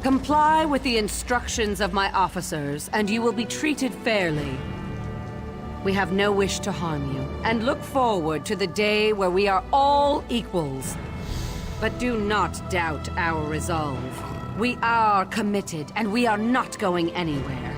Comply with the instructions of my officers, and you will be treated fairly. We have no wish to harm you, and look forward to the day where we are all equals. But do not doubt our resolve. We are committed, and we are not going anywhere.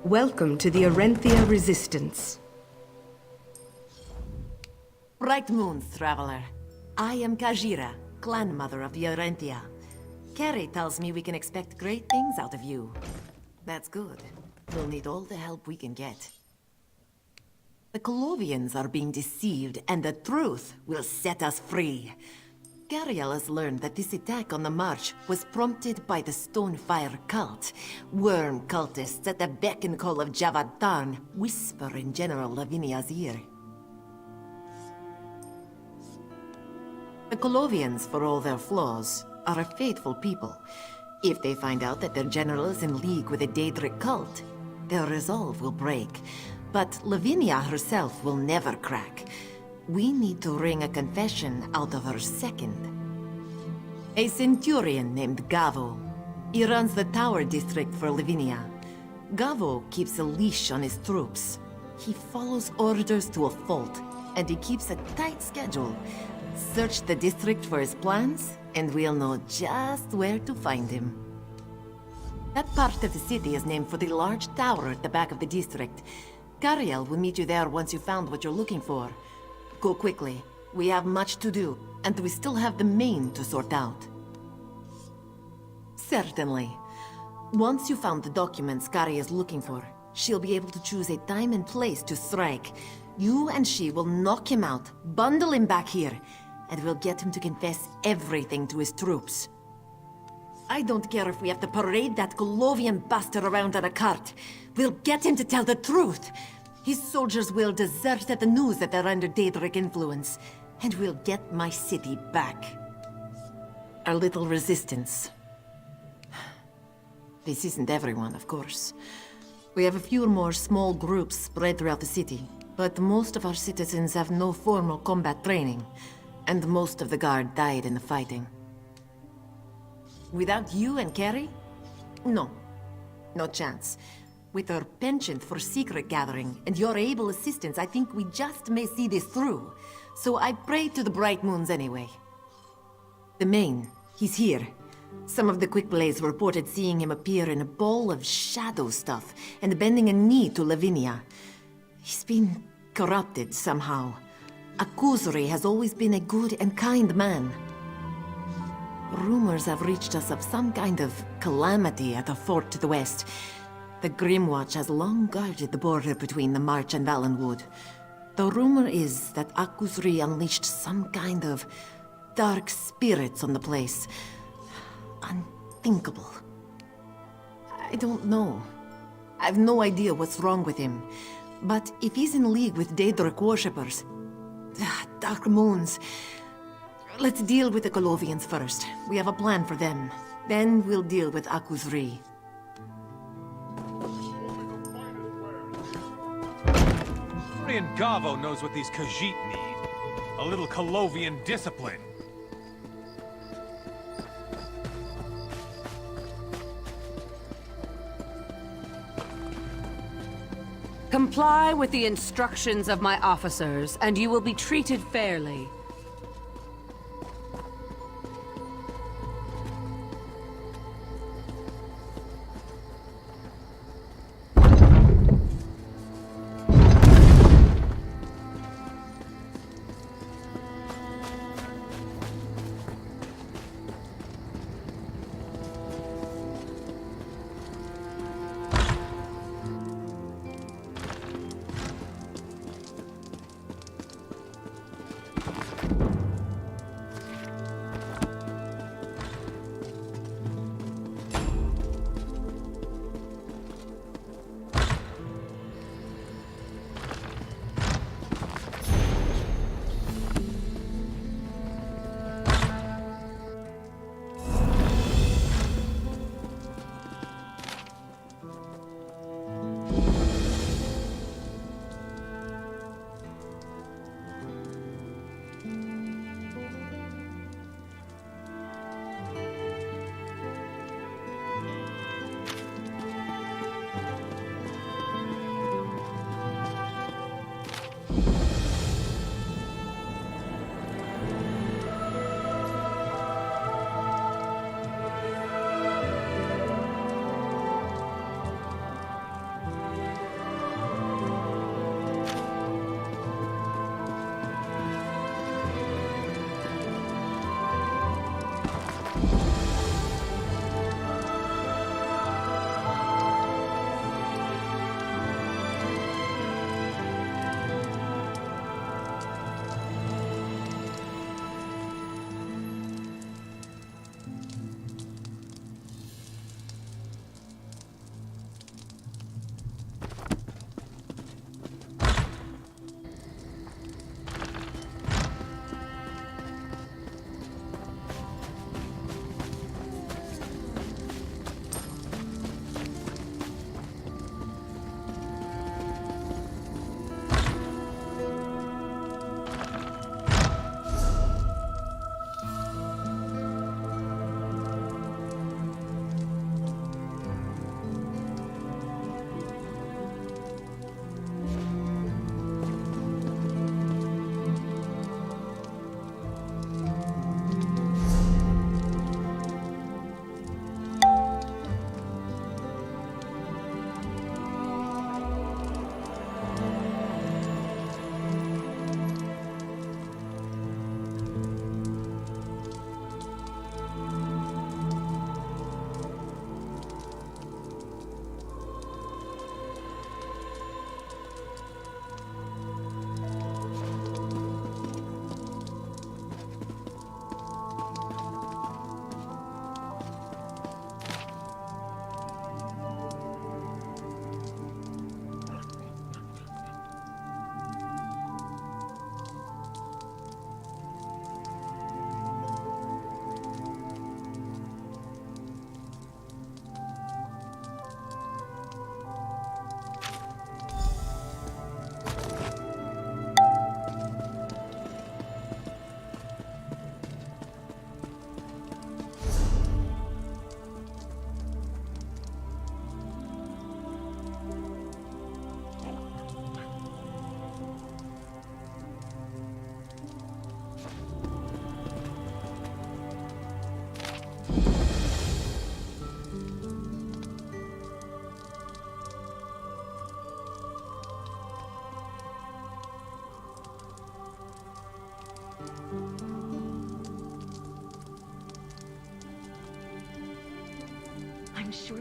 Welcome to the Arenthia Resistance. Bright Moons, Traveler. I am Kajira, clan mother of the Arenthia. Kerry tells me we can expect great things out of you. That's good. We'll need all the help we can get. The Colovians are being deceived, and the truth will set us free. Gariel has learned that this attack on the march was prompted by the Stonefire cult. Worm cultists at the beck and call of Javad Tarn whisper in General Lavinia's ear. The Colovians, for all their flaws, are a faithful people. If they find out that their general is in league with the Daedric cult, their resolve will break. But Lavinia herself will never crack. We need to wring a confession out of her second. A centurion named Gavo. He runs the Tower District for Lavinia. Gavo keeps a leash on his troops. He follows orders to a fault, and he keeps a tight schedule. Search the district for his plans, and we'll know just where to find him. That part of the city is named for the large tower at the back of the district. Gariel will meet you there once you've found what you're looking for. Go quickly. We have much to do, and we still have the main to sort out. Certainly. Once you found the documents Kari is looking for, she'll be able to choose a time and place to strike. You and she will knock him out, bundle him back here, and we'll get him to confess everything to his troops. I don't care if we have to parade that Colovian bastard around on a cart. We'll get him to tell the truth. His soldiers will desert at the news that they're under Daedric influence, and we'll get my city back. Our little resistance. This isn't everyone, of course. We have a few more small groups spread throughout the city, but most of our citizens have no formal combat training, and most of the guard died in the fighting. Without you and Kerry? No. No chance. With our penchant for secret gathering and your able assistance, I think we just may see this through. So I pray to the Bright Moons anyway. The Main, he's here. Some of the Quick Blades reported seeing him appear in a ball of shadow stuff and bending a knee to Lavinia. He's been corrupted somehow. Akuzuri has always been a good and kind man. Rumors have reached us of some kind of calamity at the fort to the west. The Grimwatch has long guarded the border between the March and Valenwood. The rumor is that Akuzuri unleashed some kind of dark spirits on the place. Unthinkable. I don't know. I have no idea what's wrong with him. But if he's in league with Daedric worshippers... Dark Moons... Let's deal with the Colovians first. We have a plan for them. Then we'll deal with Akuzuri. And Gavo knows what these Khajiit need. A little Colovian discipline. Comply with the instructions of my officers, and you will be treated fairly.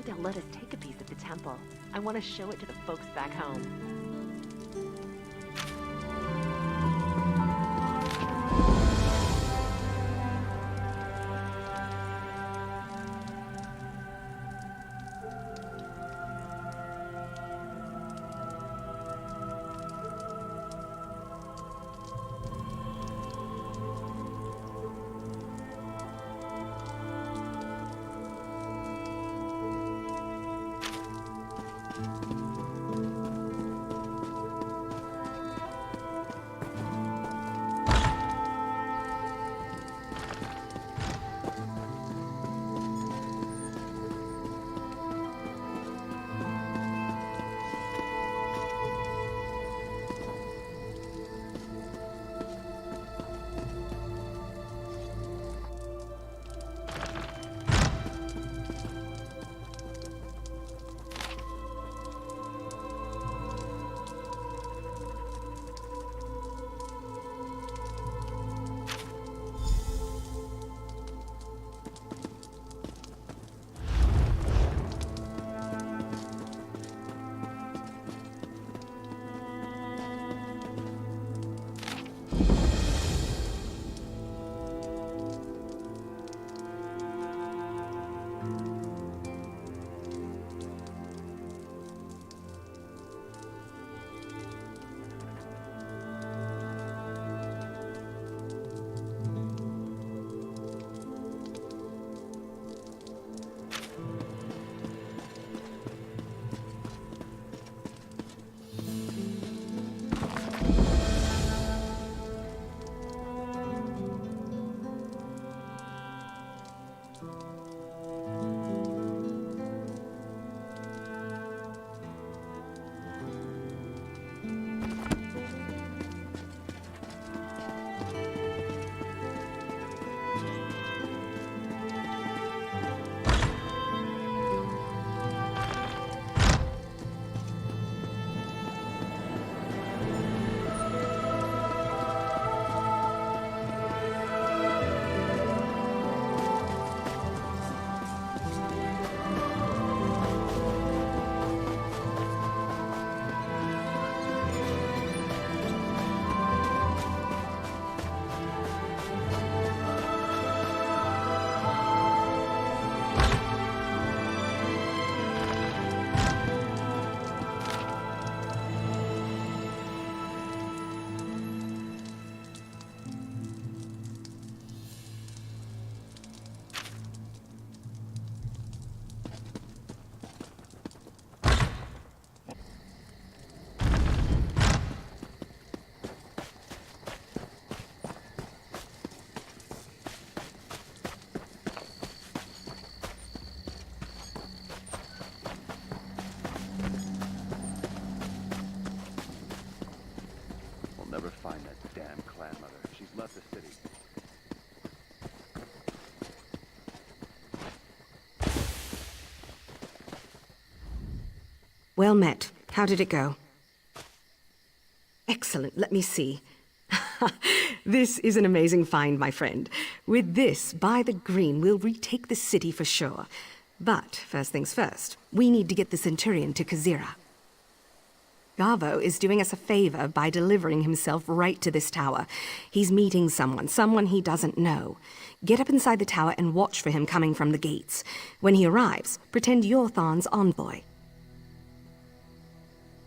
they'll let us take a piece of the temple. I want to show it to the folks back home. Never find that damn clan mother. She's left the city. Well met. How did it go? Excellent. Let me see. This is an amazing find, my friend. With this, by the green, we'll retake the city for sure. But, first things first, we need to get the Centurion to Kazira. Garvo is doing us a favor by delivering himself right to this tower. He's meeting someone he doesn't know. Get up inside the tower and watch for him coming from the gates. When he arrives, pretend you're Thorn's envoy.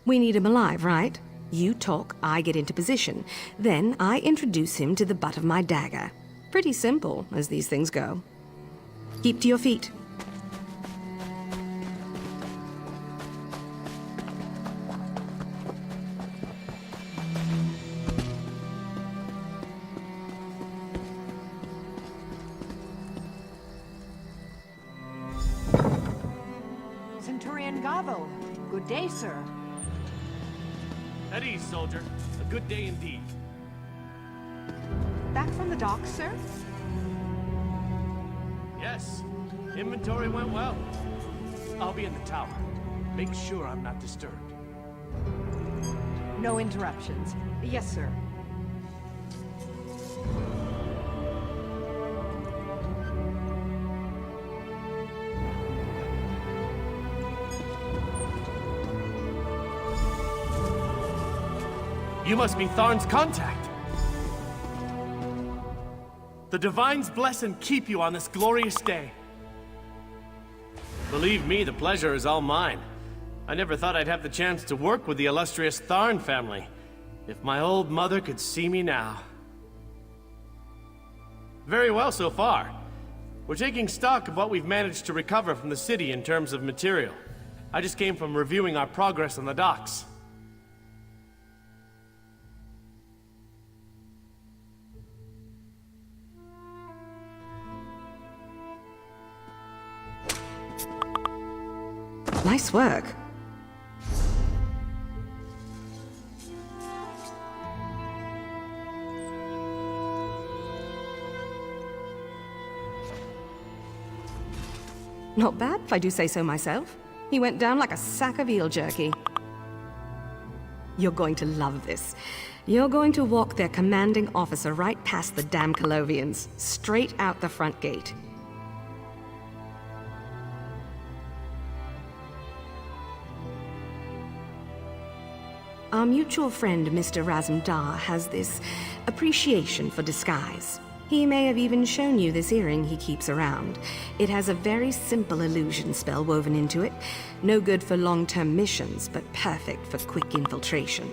We need him alive, right? You talk, I get into position. Then I introduce him to the butt of my dagger. Pretty simple, as these things go. Keep to your feet. Centurion Gavo, good day, sir. At ease, soldier. A good day indeed. Back from the docks, sir? Yes. Inventory went well. I'll be in the tower. Make sure I'm not disturbed. No interruptions. Yes, sir. You must be Tharn's contact. The Divines bless and keep you on this glorious day. Believe me, the pleasure is all mine. I never thought I'd have the chance to work with the illustrious Tharn family. If my old mother could see me now. Very well so far. We're taking stock of what we've managed to recover from the city in terms of material. I just came from reviewing our progress on the docks. Nice work. Not bad, if I do say so myself. He went down like a sack of eel jerky. You're going to love this. You're going to walk their commanding officer right past the damn Colovians, straight out the front gate. Our mutual friend, Mr. Razumdar, has this appreciation for disguise. He may have even shown you this earring he keeps around. It has a very simple illusion spell woven into it. No good for long-term missions, but perfect for quick infiltration.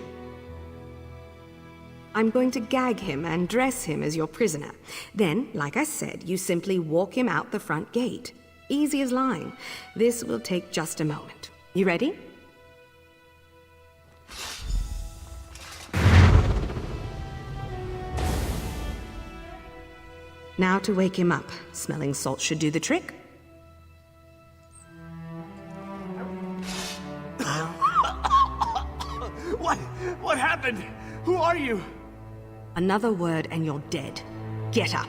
I'm going to gag him and dress him as your prisoner. Then, like I said, you simply walk him out the front gate. Easy as lying. This will take just a moment. You ready? Now to wake him up. Smelling salt should do the trick. What happened? Who are you? Another word and you're dead. Get up.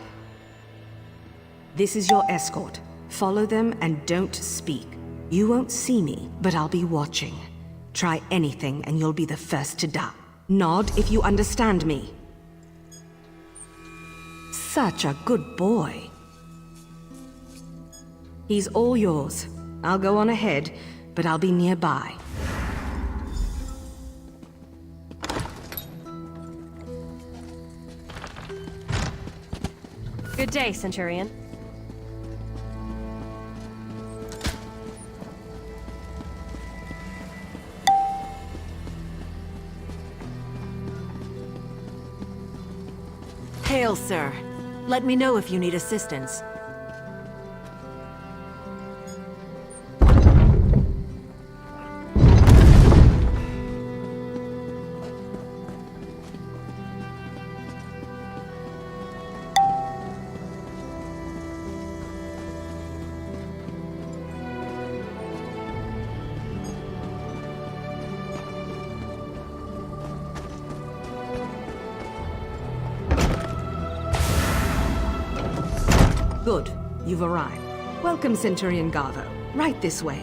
This is your escort. Follow them and don't speak. You won't see me, but I'll be watching. Try anything and you'll be the first to die. Nod if you understand me. Such a good boy. He's all yours. I'll go on ahead, but I'll be nearby. Good day, Centurion. Hail, sir. Let me know if you need assistance. Good. You've arrived. Welcome, Centurion Garvo. Right this way.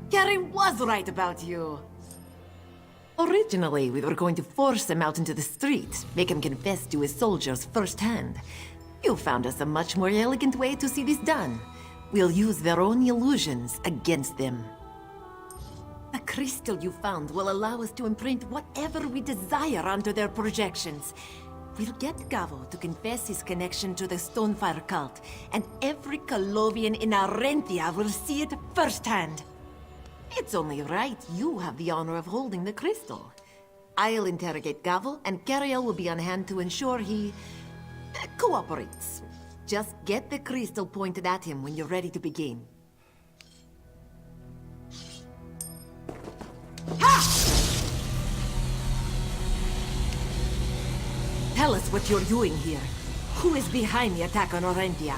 Gary was right about you. Originally, we were going to force him out into the street, make him confess to his soldiers firsthand. You found us a much more elegant way to see this done. We'll use their own illusions against them. The crystal you found will allow us to imprint whatever we desire onto their projections. We'll get Gavo to confess his connection to the Stonefire cult, and every Colovian in Arentia will see it firsthand. It's only right you have the honor of holding the crystal. I'll interrogate Gavo, and Cariel will be on hand to ensure he cooperates. Just get the crystal pointed at him when you're ready to begin. Ha! Tell us what you're doing here. Who is behind the attack on Orentia?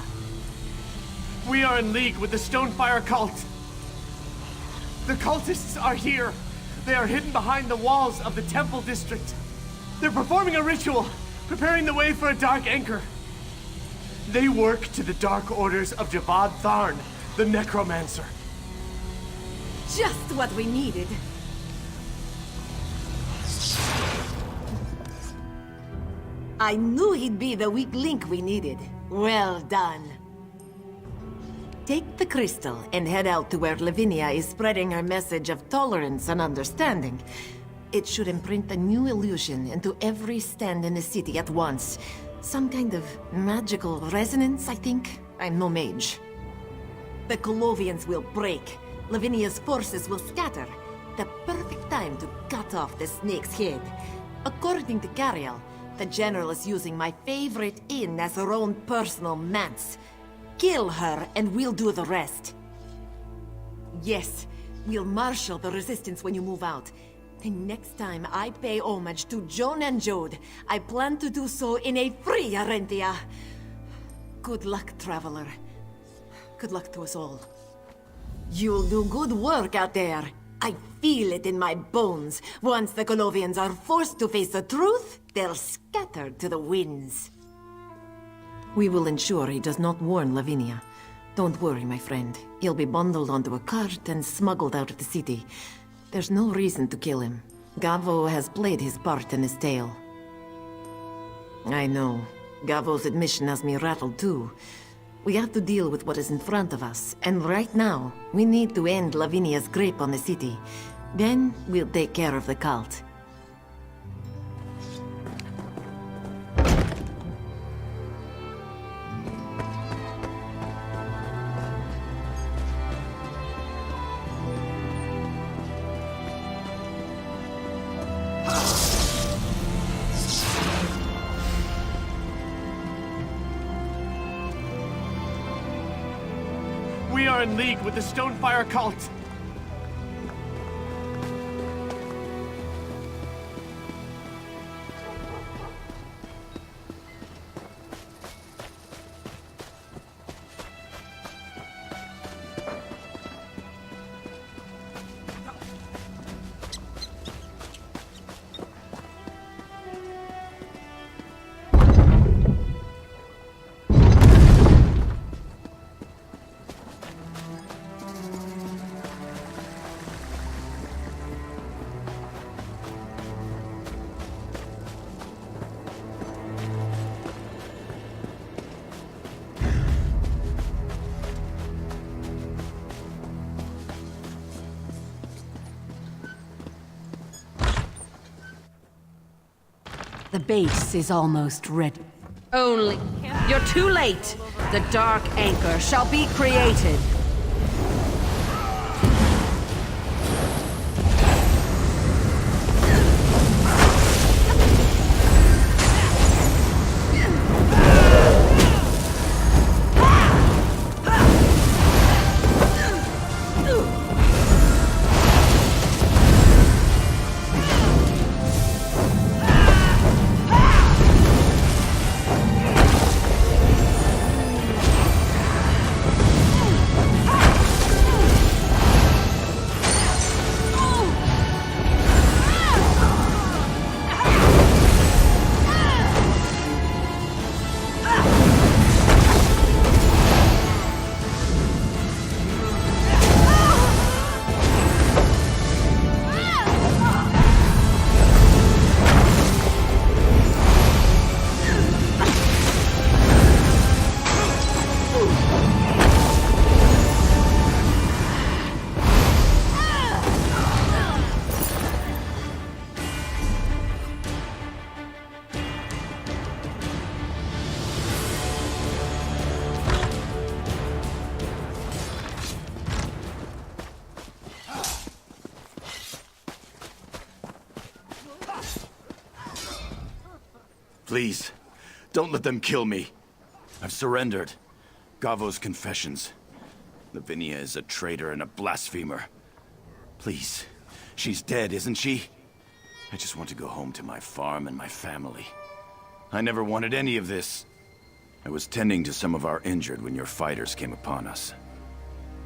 We are in league with the Stonefire cult. The cultists are here. They are hidden behind the walls of the Temple District. They're performing a ritual, preparing the way for a Dark Anchor. They work to the dark orders of Javad Tharn, the Necromancer. Just what we needed. I knew he'd be the weak link we needed. Well done. Take the crystal and head out to where Lavinia is spreading her message of tolerance and understanding. It should imprint a new illusion into every stand in the city at once. Some kind of magical resonance, I think. I'm no mage. The Colovians will break. Lavinia's forces will scatter. The perfect time to cut off the snake's head. According to Cariel, the General is using my favorite inn as her own personal manse. Kill her and we'll do the rest. Yes, we'll marshal the resistance when you move out. And next time I pay homage to Joan and Jode, I plan to do so in a free Arentia. Good luck, Traveler. Good luck to us all. You'll do good work out there. I feel it in my bones. Once the Colovians are forced to face the truth, they'll scatter to the winds. We will ensure he does not warn Lavinia. Don't worry, my friend. He'll be bundled onto a cart and smuggled out of the city. There's no reason to kill him. Gavo has played his part in this tale. I know. Gavo's admission has me rattled too. We have to deal with what is in front of us, and right now, we need to end Lavinia's grip on the city. Then, we'll take care of the cult. We are in league with the Stonefire cult. The base is almost ready. Only... You're too late! The Dark Anchor shall be created! Please, don't let them kill me. I've surrendered. Gavo's confessions. Lavinia is a traitor and a blasphemer. Please, she's dead, isn't she? I just want to go home to my farm and my family. I never wanted any of this. I was tending to some of our injured when your fighters came upon us.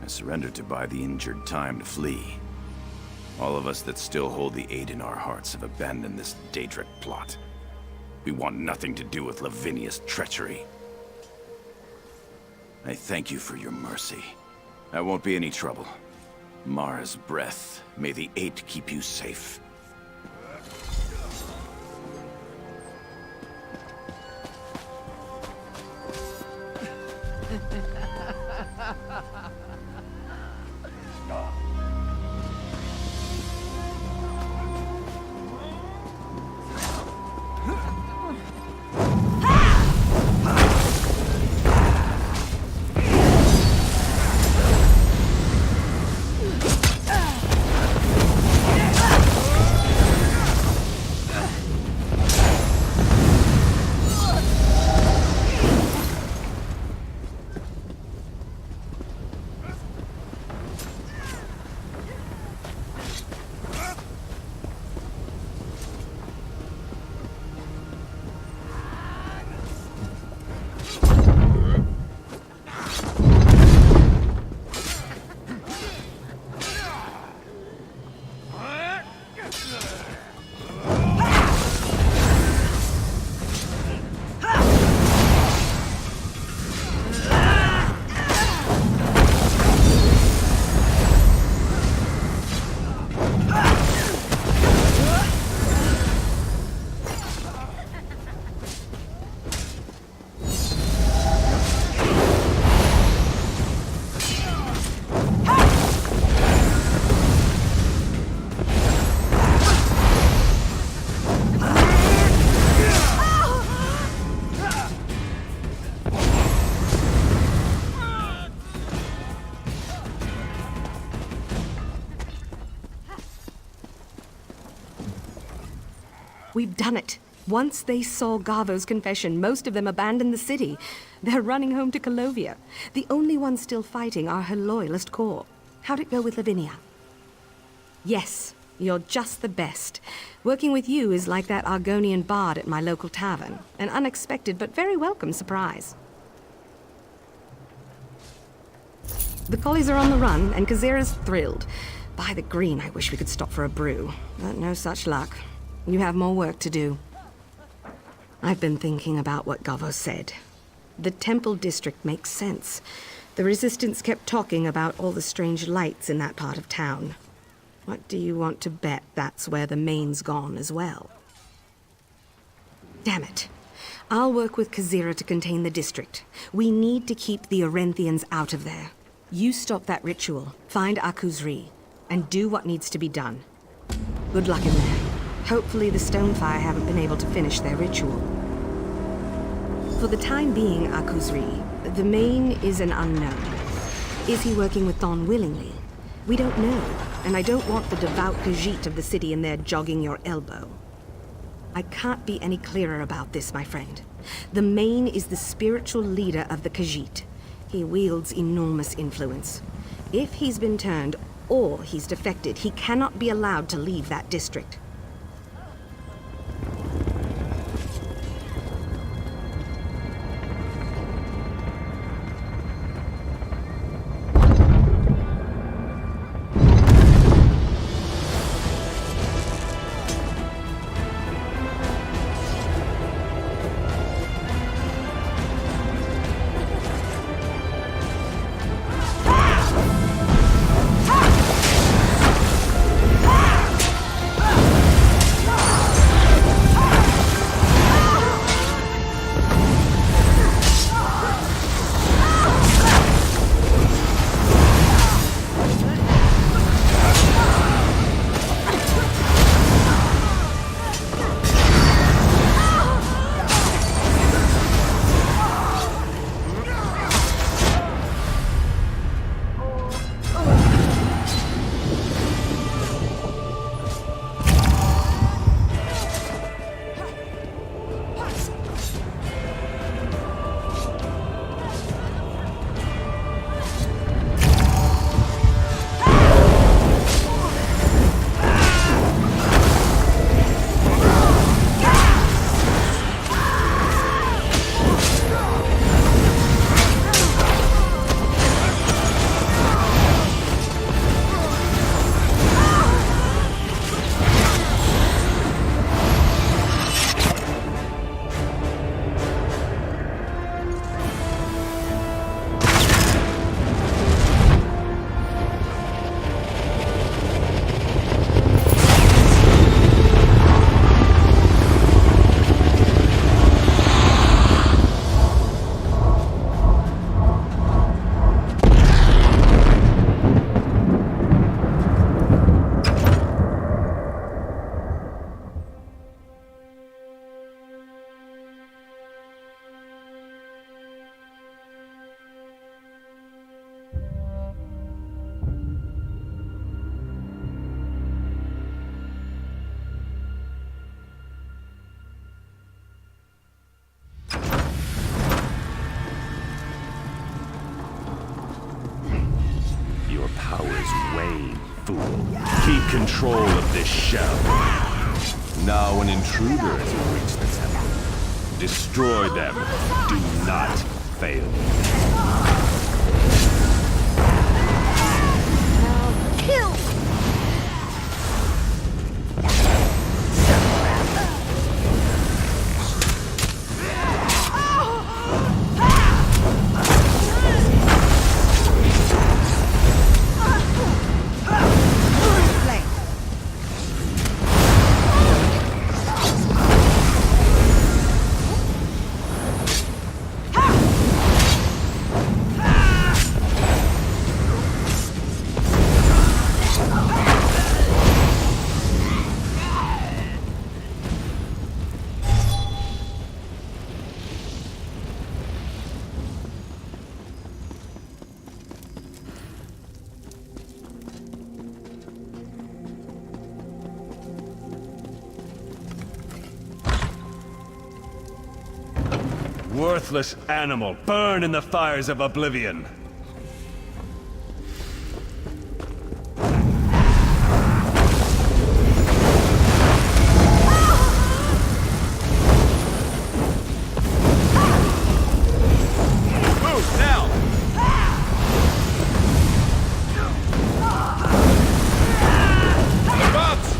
I surrendered to buy the injured time to flee. All of us that still hold the aid in our hearts have abandoned this Daedric plot. We want nothing to do with Lavinia's treachery. I thank you for your mercy. I won't be any trouble. Mara's breath, may the Eight keep you safe. We've done it. Once they saw Gavo's confession, most of them abandoned the city. They're running home to Colovia. The only ones still fighting are her loyalist corps. How'd it go with Lavinia? Yes, you're just the best. Working with you is like that Argonian bard at my local tavern. An unexpected but very welcome surprise. The collies are on the run, and Kazira's thrilled. By the green, I wish we could stop for a brew. But no such luck. You have more work to do. I've been thinking about what Gavo said. The Temple District makes sense. The Resistance kept talking about all the strange lights in that part of town. What do you want to bet that's where the main's gone as well? Damn it. I'll work with Kazira to contain the district. We need to keep the Orenthians out of there. You stop that ritual, find Akuzri, and do what needs to be done. Good luck in there. Hopefully the Stonefire haven't been able to finish their ritual. For the time being, Akuzri, the main is an unknown. Is he working with Thon willingly? We don't know, and I don't want the devout Khajiit of the city in there jogging your elbow. I can't be any clearer about this, my friend. The main is the spiritual leader of the Khajiit. He wields enormous influence. If he's been turned, or he's defected, he cannot be allowed to leave that district. Keep control of this shell. Now an intruder has reached the temple. Destroy them. Do not fail. Kill! Worthless animal, burn in the fires of oblivion! Move, now! Bounce!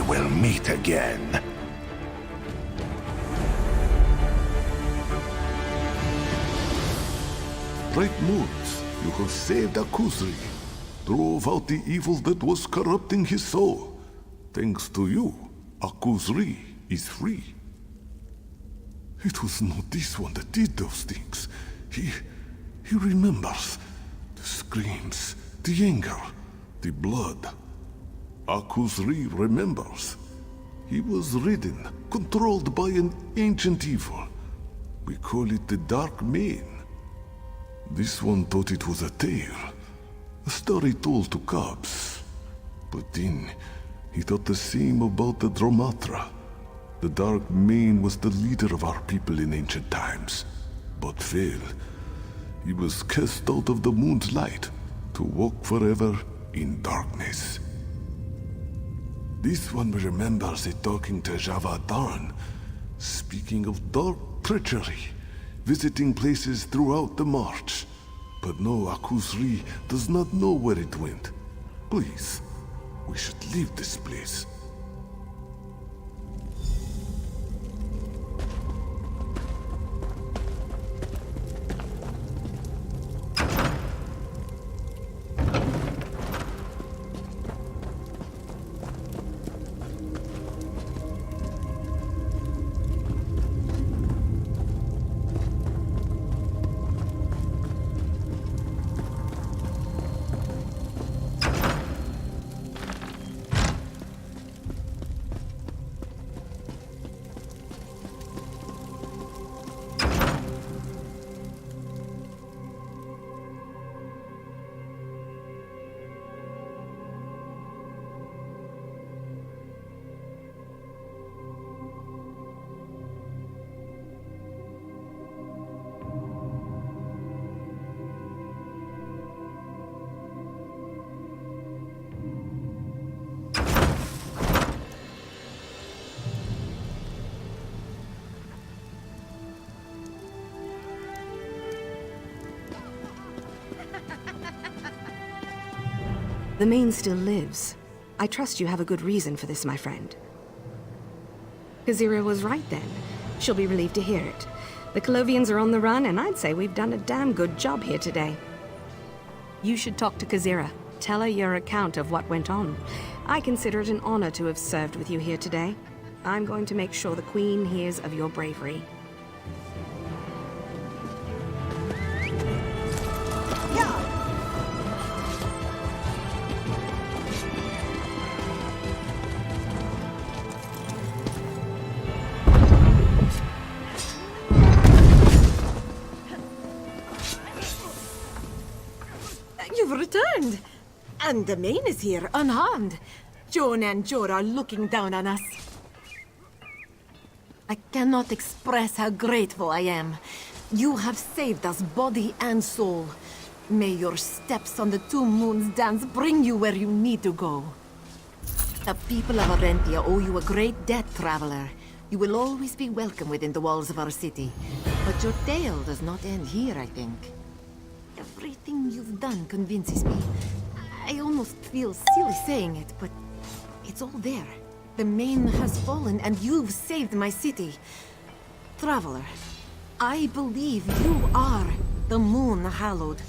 We'll meet again. Bright moons, you have saved Akuzri, drove out the evil that was corrupting his soul. Thanks to you, Akuzri is free. It was not this one that did those things. He remembers. The screams, the anger, the blood. Akuzri remembers. He was ridden, controlled by an ancient evil. We call it the Dark Mane. This one thought it was a tale, a story told to cubs. But then, he thought the same about the Dromatra. The Dark Mane was the leader of our people in ancient times, but failed. He was cast out of the moon's light to walk forever in darkness. This one remembers it talking to Javadan, speaking of dark treachery, visiting places throughout the march. But no, Akuzri does not know where it went. Please, we should leave this place. The Main still lives. I trust you have a good reason for this, my friend. Kazira was right then. She'll be relieved to hear it. The Colovians are on the run, and I'd say we've done a damn good job here today. You should talk to Kazira. Tell her your account of what went on. I consider it an honor to have served with you here today. I'm going to make sure the Queen hears of your bravery. You've returned! And the Main is here, unharmed. Joan and Jor are looking down on us. I cannot express how grateful I am. You have saved us body and soul. May your steps on the Two Moons dance bring you where you need to go. The people of Arentia owe you a great debt, traveler. You will always be welcome within the walls of our city. But your tale does not end here, I think. Everything you've done convinces me. I almost feel silly saying it, but it's all there. The Main has fallen, and you've saved my city. Traveler, I believe you are the Moon Hallowed.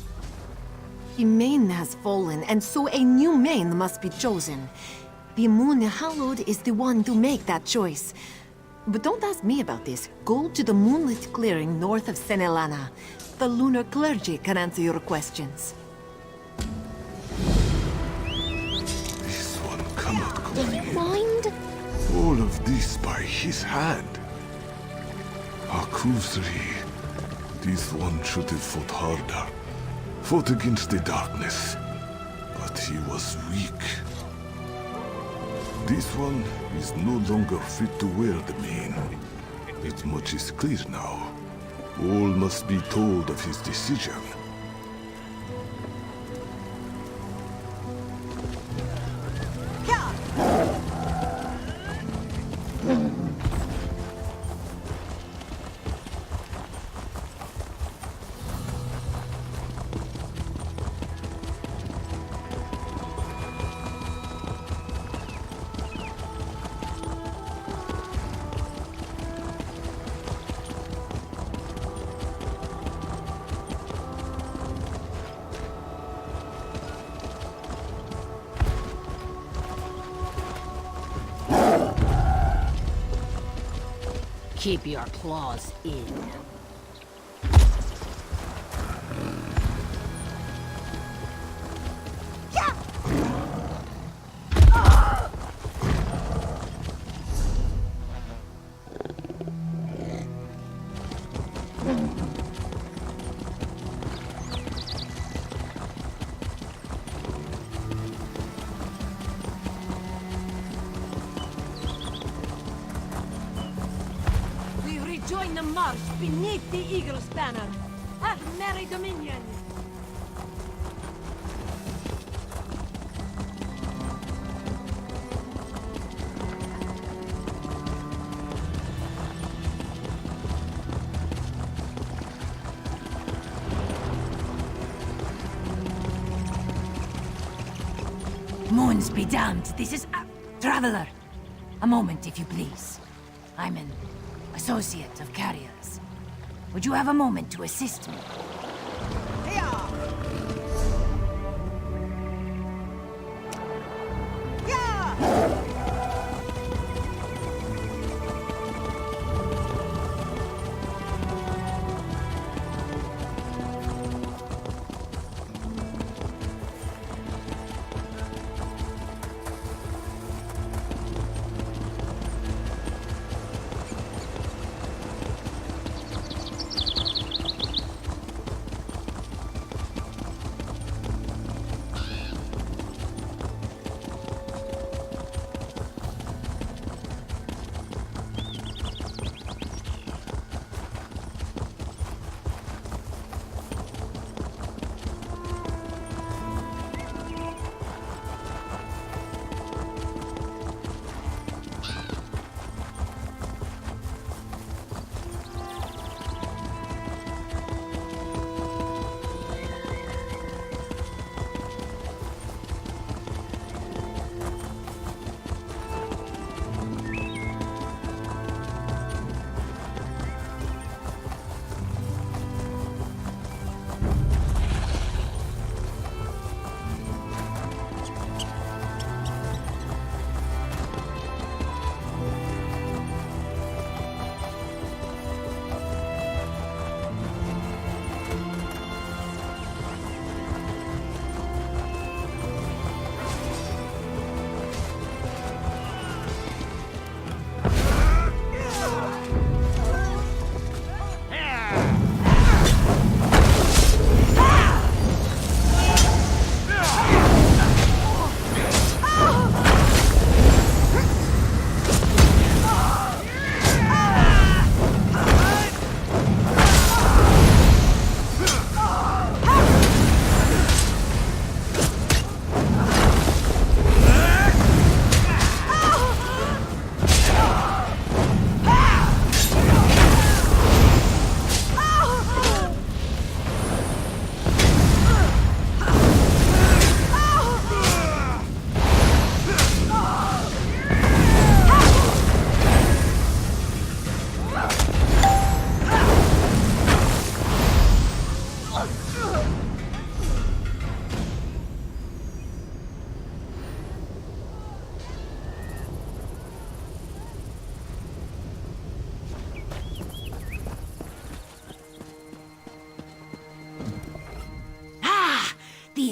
The Main has fallen, and so a new Main must be chosen. The Moon Hallowed is the one to make that choice. But don't ask me about this. Go to the moonlit clearing north of Senelana. The lunar clergy can answer your questions. This one cannot go in. Mind? All of this by his hand. Akusri. This one should have fought harder. Fought against the darkness. But he was weak. This one is no longer fit to wear the Main. It much is clear now. All must be told of his decision. Keep your claws in. Join the march beneath the Eagle's banner. Have merry dominion! Moons be damned. This is... Traveler! A moment, if you please. I'm an associate of Carrier's. Would you have a moment to assist me?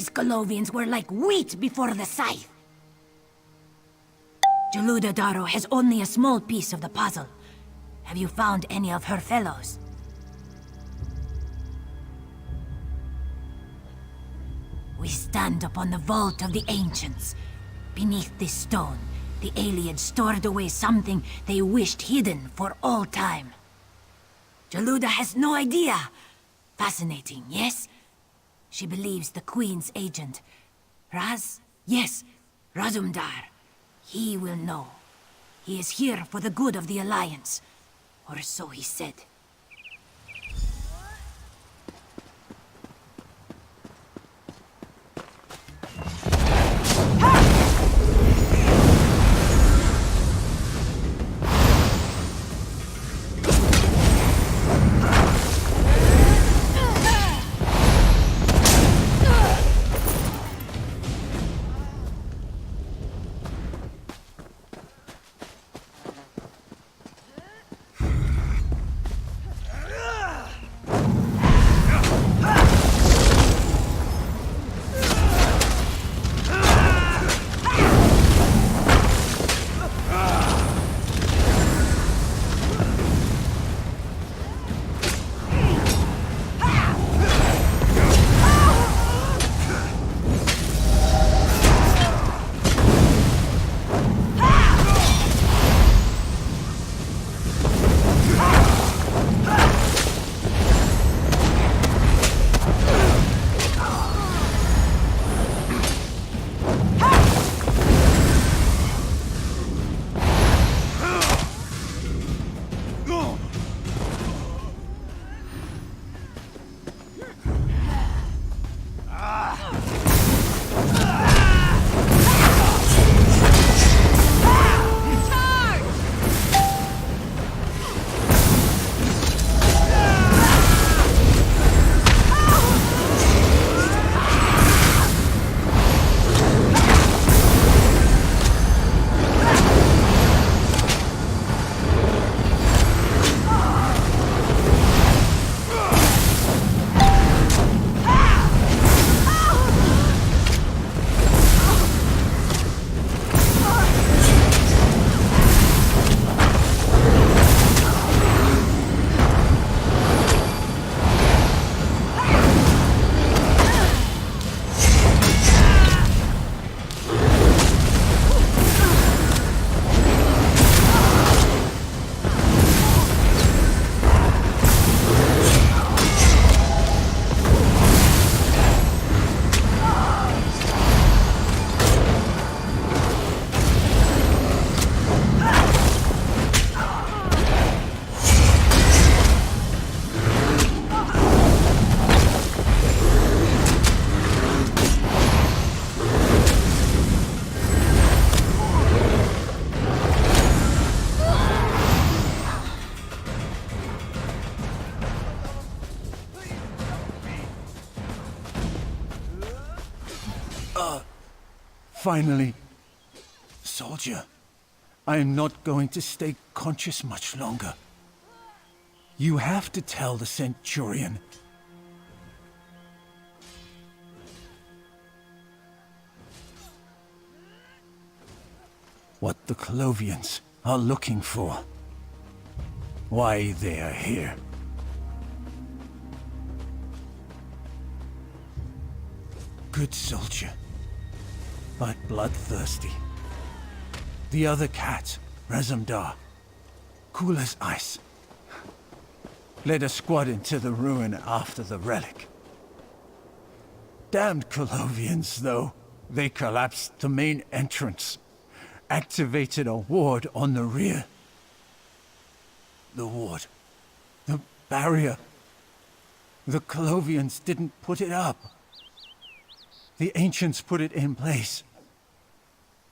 These Colovians were like wheat before the scythe. Jaluda Daro has only a small piece of the puzzle. Have you found any of her fellows? We stand upon the vault of the ancients. Beneath this stone, the aliens stored away something they wished hidden for all time. Jaluda has no idea. Fascinating, yes? She believes the Queen's agent, yes, Razumdar. He will know. He is here for the good of the Alliance. Or so he said. Finally. Soldier, I am not going to stay conscious much longer. You have to tell the Centurion. What the Colovians are looking for. Why they are here. Good soldier, but bloodthirsty. The other cat, Razumdar, cool as ice. Led a squad into the ruin after the relic. Damned Colovians, though. They collapsed the main entrance, activated a ward on the rear. The ward. The barrier. The Colovians didn't put it up. The ancients put it in place.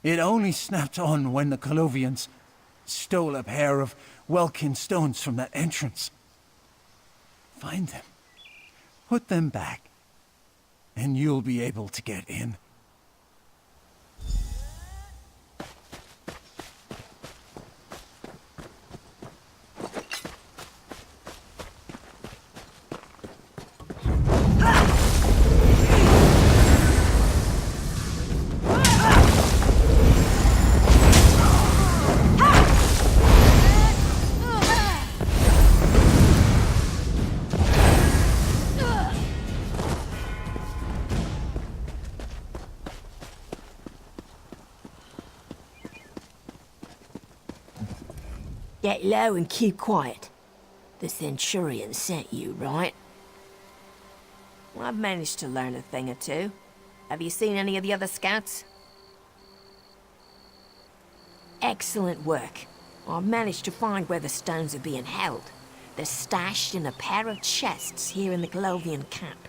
It only snapped on when the Colovians stole a pair of Welkin stones from that entrance. Find them. Put them back. And you'll be able to get in. Get low and keep quiet. The Centurion sent you, right? Well, I've managed to learn a thing or two. Have you seen any of the other scouts? Excellent work. I've managed to find where the stones are being held. They're stashed in a pair of chests here in the Colovian camp.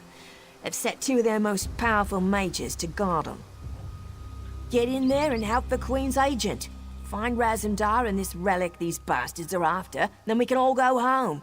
They've set 2 of their most powerful mages to guard them. Get in there and help the Queen's agent. Find Razumdar and this relic these bastards are after, then we can all go home.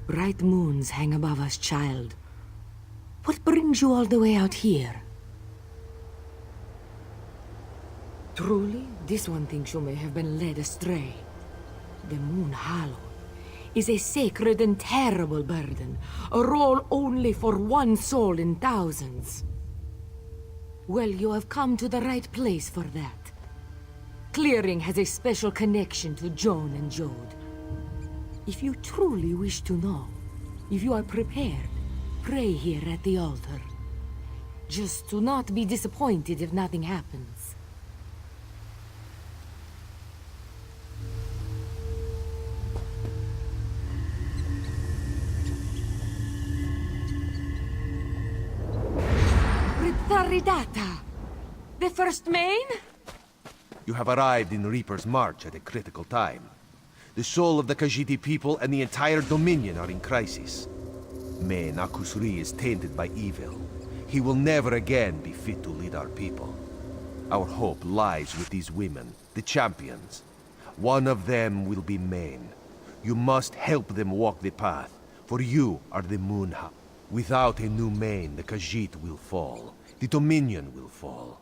Bright moons hang above us, child. What brings you all the way out here? Truly, this one thinks you may have been led astray. The Moon Hollow is a sacred and terrible burden, a role only for one soul in thousands. Well, you have come to the right place for that. Clearing has a special connection to Joan and Jode. If you truly wish to know, if you are prepared, pray here at the altar. Just do not be disappointed if nothing happens. Ritharidata! The First Main? You have arrived in Reaper's March at a critical time. The soul of the Khajiit people and the entire Dominion are in crisis. Main Akusri is tainted by evil. He will never again be fit to lead our people. Our hope lies with these women, the champions. One of them will be Main. You must help them walk the path, for you are the Moonha. Without a new Main, the Khajiit will fall. The Dominion will fall.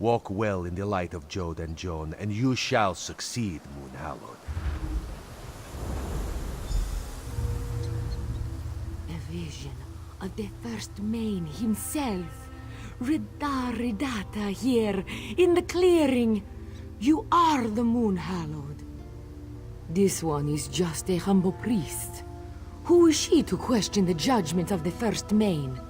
Walk well in the light of Jode and Joan, and you shall succeed, Moonhallowed. Vision of the First Main himself. Ridharidata here, in the clearing. You are the Moon Hallowed. This one is just a humble priest. Who is she to question the judgment of the First Main?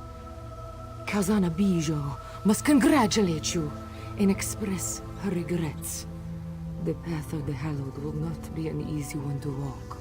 Kazana Bijo must congratulate you and express her regrets. The path of the Hallowed will not be an easy one to walk.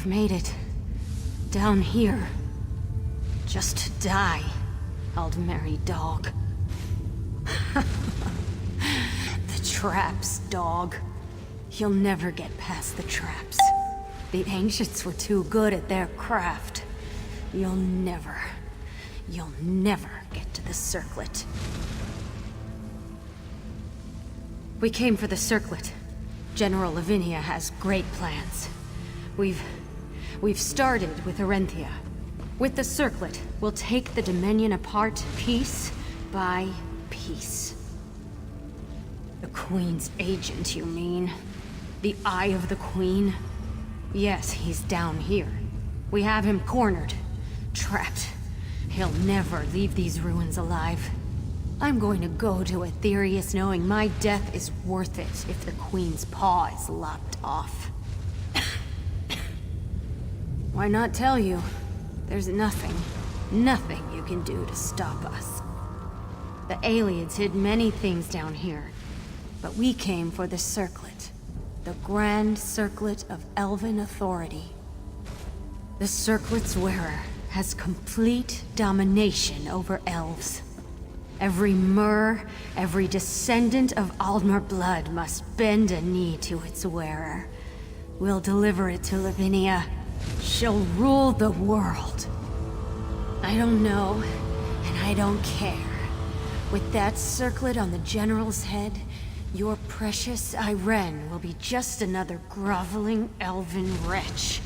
I've made it. Down here. Just to die, Aldmeri dog. The traps, dog. You'll never get past the traps. The ancients were too good at their craft. You'll never get to the circlet. We came for the circlet. General Lavinia has great plans. We've started with Arenthia. With the circlet, we'll take the Dominion apart piece by piece. The Queen's agent, you mean? The Eye of the Queen? Yes, he's down here. We have him cornered, trapped. He'll never leave these ruins alive. I'm going to go to Aetherius knowing my death is worth it if the Queen's paw is lopped off. Why not tell you? There's nothing you can do to stop us. The Ayleids hid many things down here, but we came for the circlet. The Grand Circlet of Elven authority. The circlet's wearer has complete domination over elves. Every Mer, every descendant of Aldmer blood must bend a knee to its wearer. We'll deliver it to Lavinia. She'll rule the world. I don't know, and I don't care. With that circlet on the General's head, your precious Irene will be just another groveling elven wretch.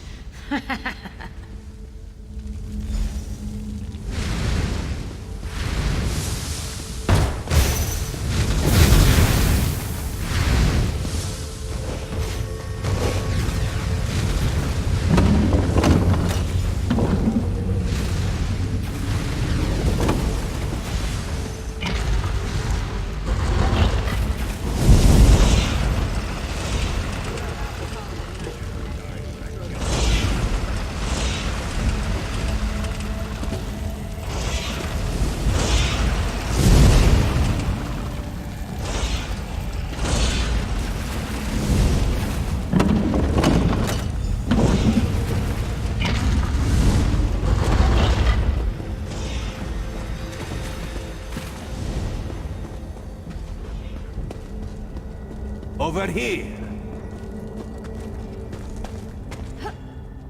Over here!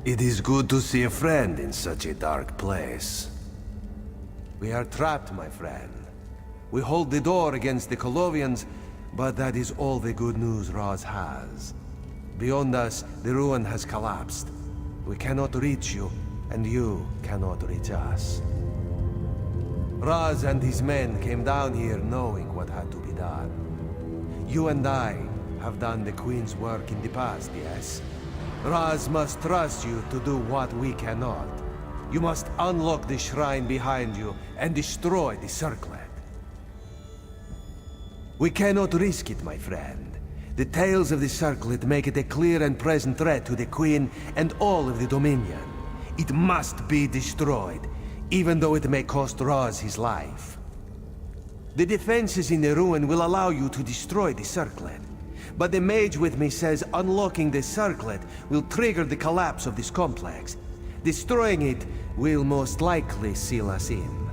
It is good to see a friend in such a dark place. We are trapped, my friend. We hold the door against the Colovians, but that is all the good news Raz has. Beyond us, the ruin has collapsed. We cannot reach you, and you cannot reach us. Raz and his men came down here knowing what had to be done. You and I have done the Queen's work in the past, yes? Raz must trust you to do what we cannot. You must unlock the shrine behind you and destroy the circlet. We cannot risk it, my friend. The tales of the circlet make it a clear and present threat to the Queen and all of the Dominion. It must be destroyed, even though it may cost Raz his life. The defenses in the ruin will allow you to destroy the circlet. But the mage with me says unlocking the circlet will trigger the collapse of this complex. Destroying it will most likely seal us in.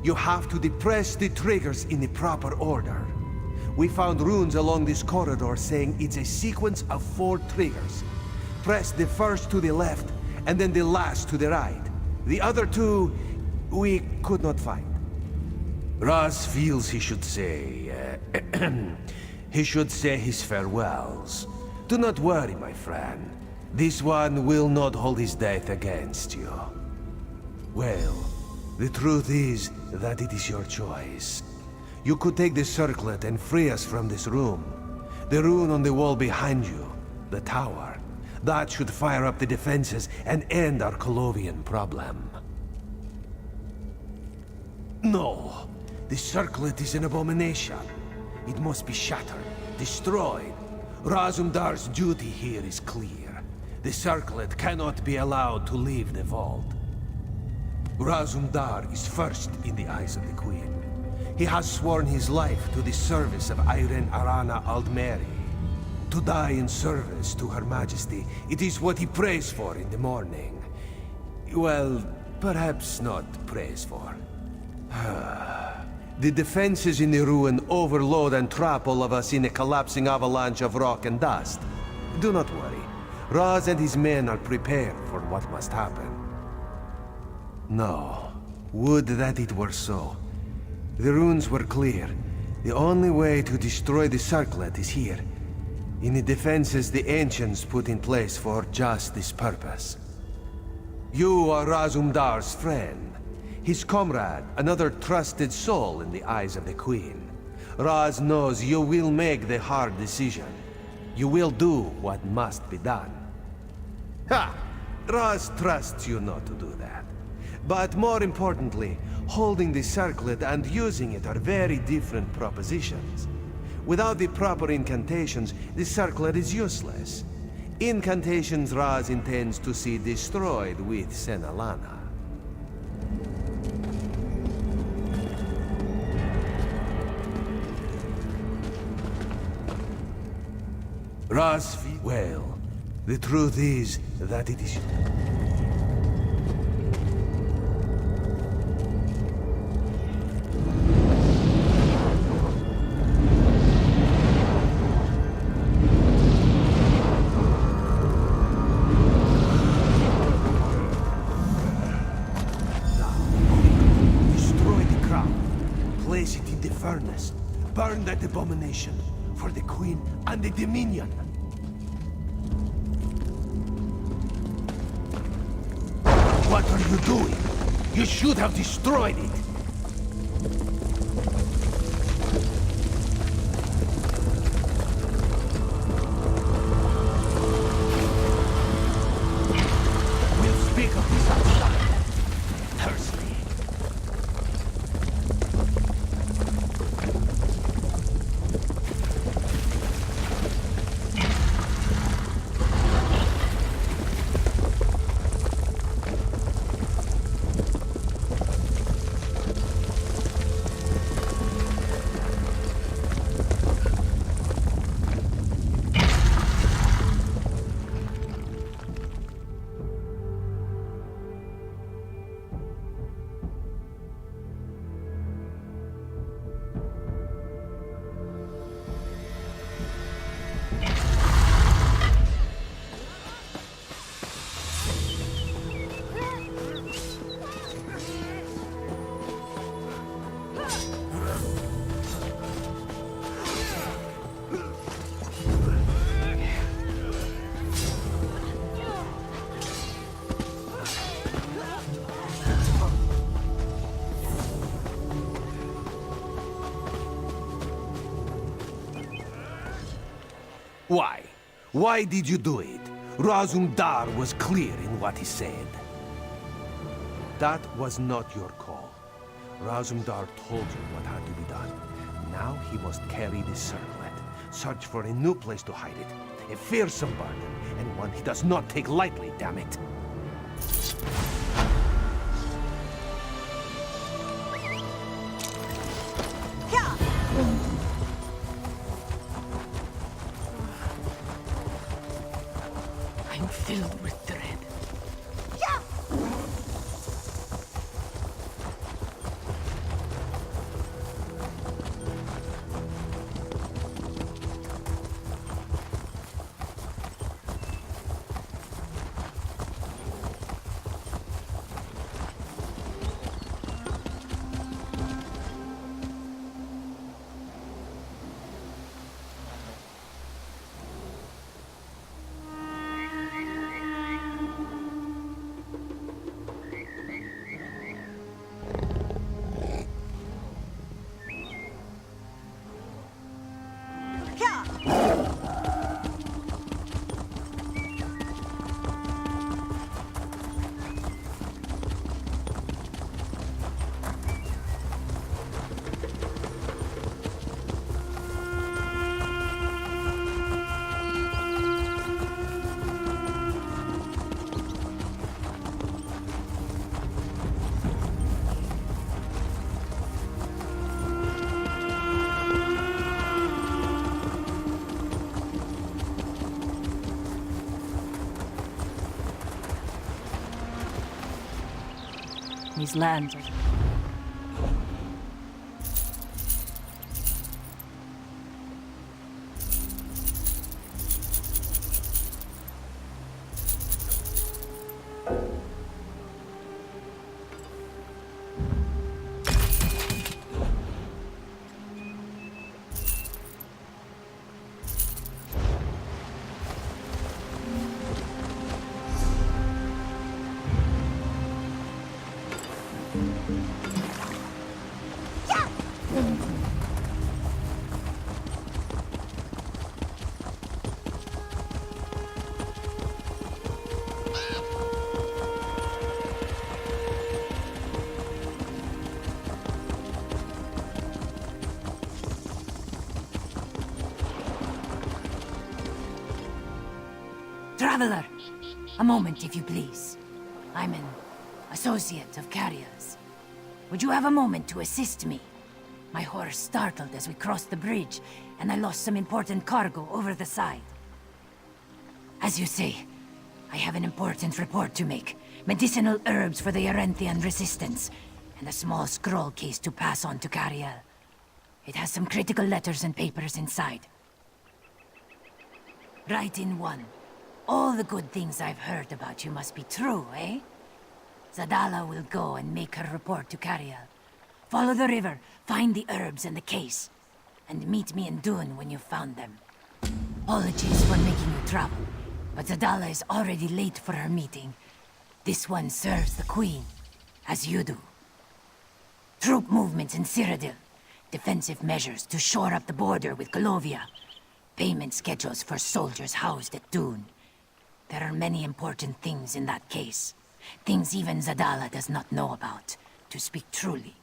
You have to depress the triggers in the proper order. We found runes along this corridor saying it's a sequence of 4 triggers. Press the first to the left, and then the last to the right. The other 2, we could not find. Raz feels he should say... he should say his farewells. Do not worry, my friend. This one will not hold his death against you. Well, the truth is that it is your choice. You could take the circlet and free us from this room. The rune on the wall behind you, the tower. That should fire up the defenses and end our Colovian problem. No, the circlet is an abomination. It must be shattered, destroyed. Razumdar's duty here is clear. The circlet cannot be allowed to leave the vault. Razumdar is first in the eyes of the Queen. He has sworn his life to the service of Irene Arana Aldmeri. to die in service to Her Majesty. It is what he prays for in the morning. Well, perhaps not prays for. The defenses in the ruin overload and trap all of us in a collapsing avalanche of rock and dust. Do not worry. Raz and his men are prepared for what must happen. No. Would that it were so. The runes were clear. The only way to destroy the circlet is here, in the defenses the Ancients put in place for just this purpose. You are Razumdar's friend. His comrade, another trusted soul in the eyes of the Queen. Raz knows you will make the hard decision. You will do what must be done. Ha! Raz trusts you not to do that. But more importantly, holding the circlet and using it are very different propositions. Without the proper incantations, the circlet is useless. Incantations Raz intends to see destroyed with Senalana. Raz, well, the truth is that it is... Destroy the crown. Place it in the furnace. Burn that abomination for the Queen and the Dominion. What are you doing? You should have destroyed it. We'll speak of this outside. Thursday. Why? Why did you do it? Razumdar was clear in what he said. That was not your call. Razumdar told you what had to be done. Now he must carry the circlet. Search for a new place to hide it. A fearsome burden, and one he does not take lightly, damn it. I'm filled with dread. These lands are... Traveler! A moment, if you please. I'm an associate of Carriel's. Would you have a moment to assist me? My horse startled as we crossed the bridge, and I lost some important cargo over the side. As you say, I have an important report to make. Medicinal herbs for the Arenthian resistance, and a small scroll case to pass on to Carriel. It has some critical letters and papers inside. Write in one. All the good things I've heard about you must be true, eh? Zadala will go and make her report to Carriel. Follow the river, find the herbs and the case, and meet me in Dune when you've found them. Apologies for making you travel, but Zadala is already late for her meeting. This one serves the Queen, as you do. Troop movements in Cyrodiil, defensive measures to shore up the border with Golovia, payment schedules for soldiers housed at Dune. There are many important things in that case. Things even Zadala does not know about, to speak truly.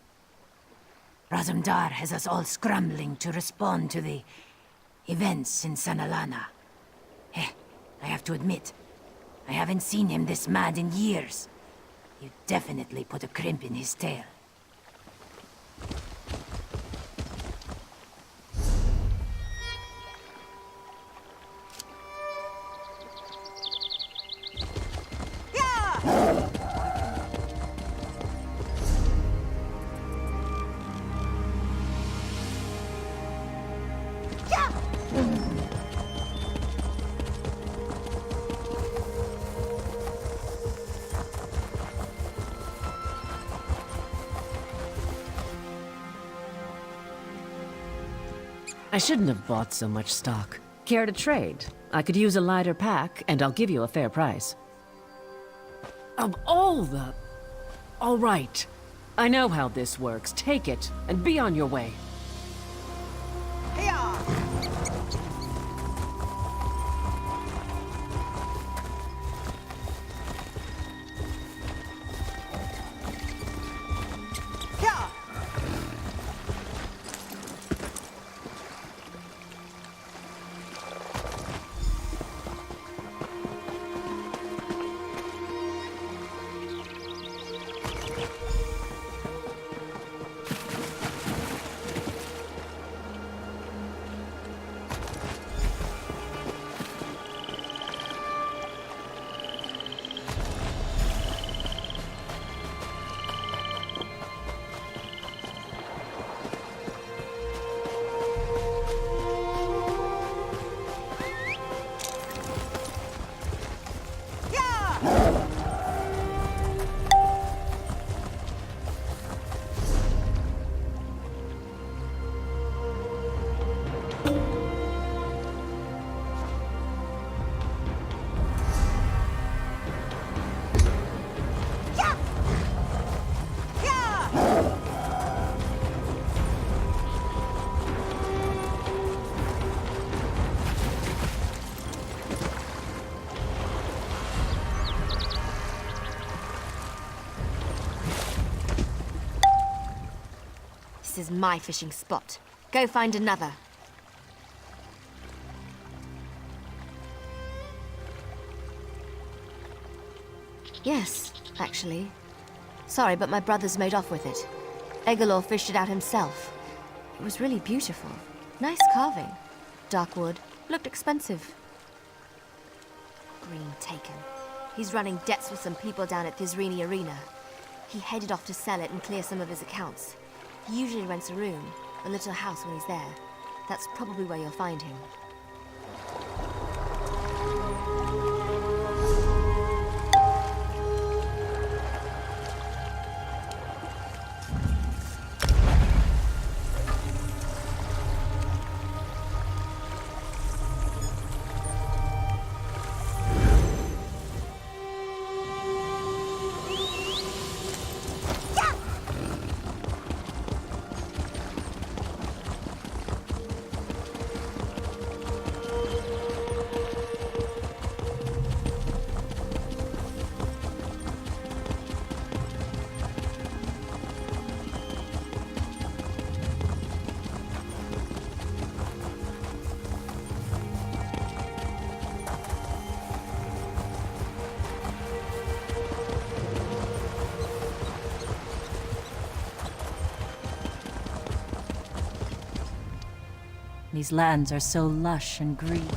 Razumdar has us all scrambling to respond to the events in Sanalana. I have to admit, I haven't seen him this mad in years. You definitely put a crimp in his tail. I shouldn't have bought so much stock. Care to trade? I could use a lighter pack, and I'll give you a fair price. Of all the... All right. I know how this works. Take it, and be on your way. This is my fishing spot. Go find another. Yes, actually. Sorry, but my brother's made off with it. Eggalor fished it out himself. It was really beautiful. Nice carving. Dark wood. Looked expensive. Green taken. He's running debts with some people down at Thisrini Arena. He headed off to sell it and clear some of his accounts. He usually rents a room, a little house when he's there. That's probably where you'll find him. These lands are so lush and green.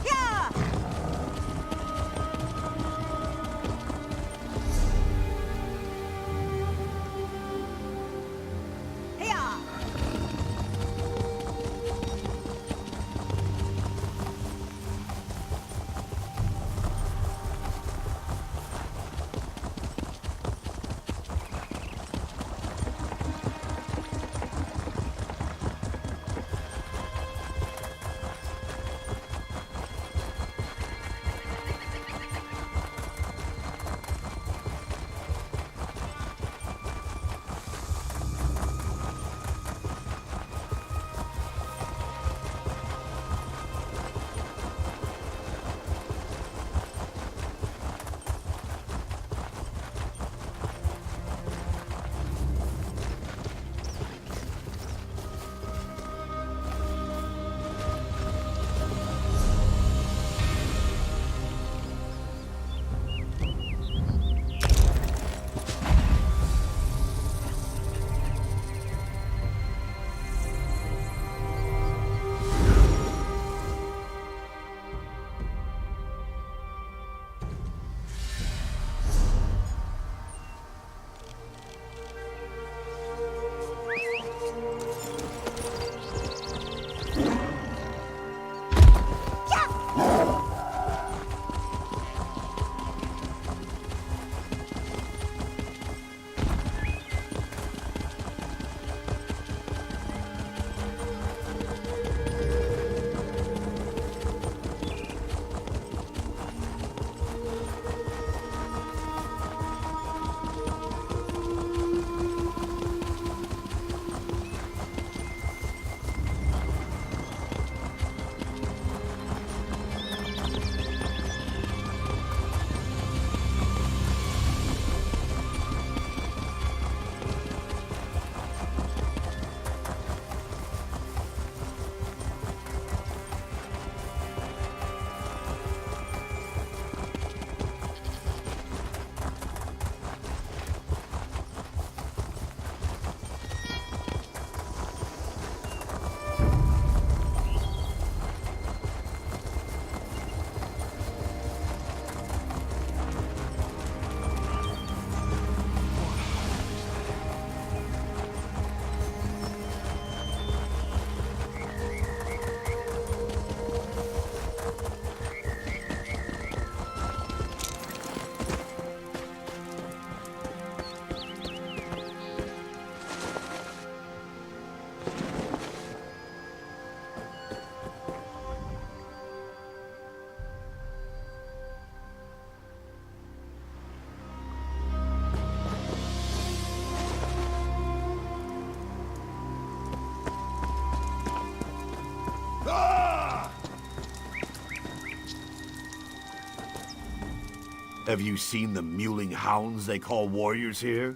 Have you seen the mewling hounds they call warriors here?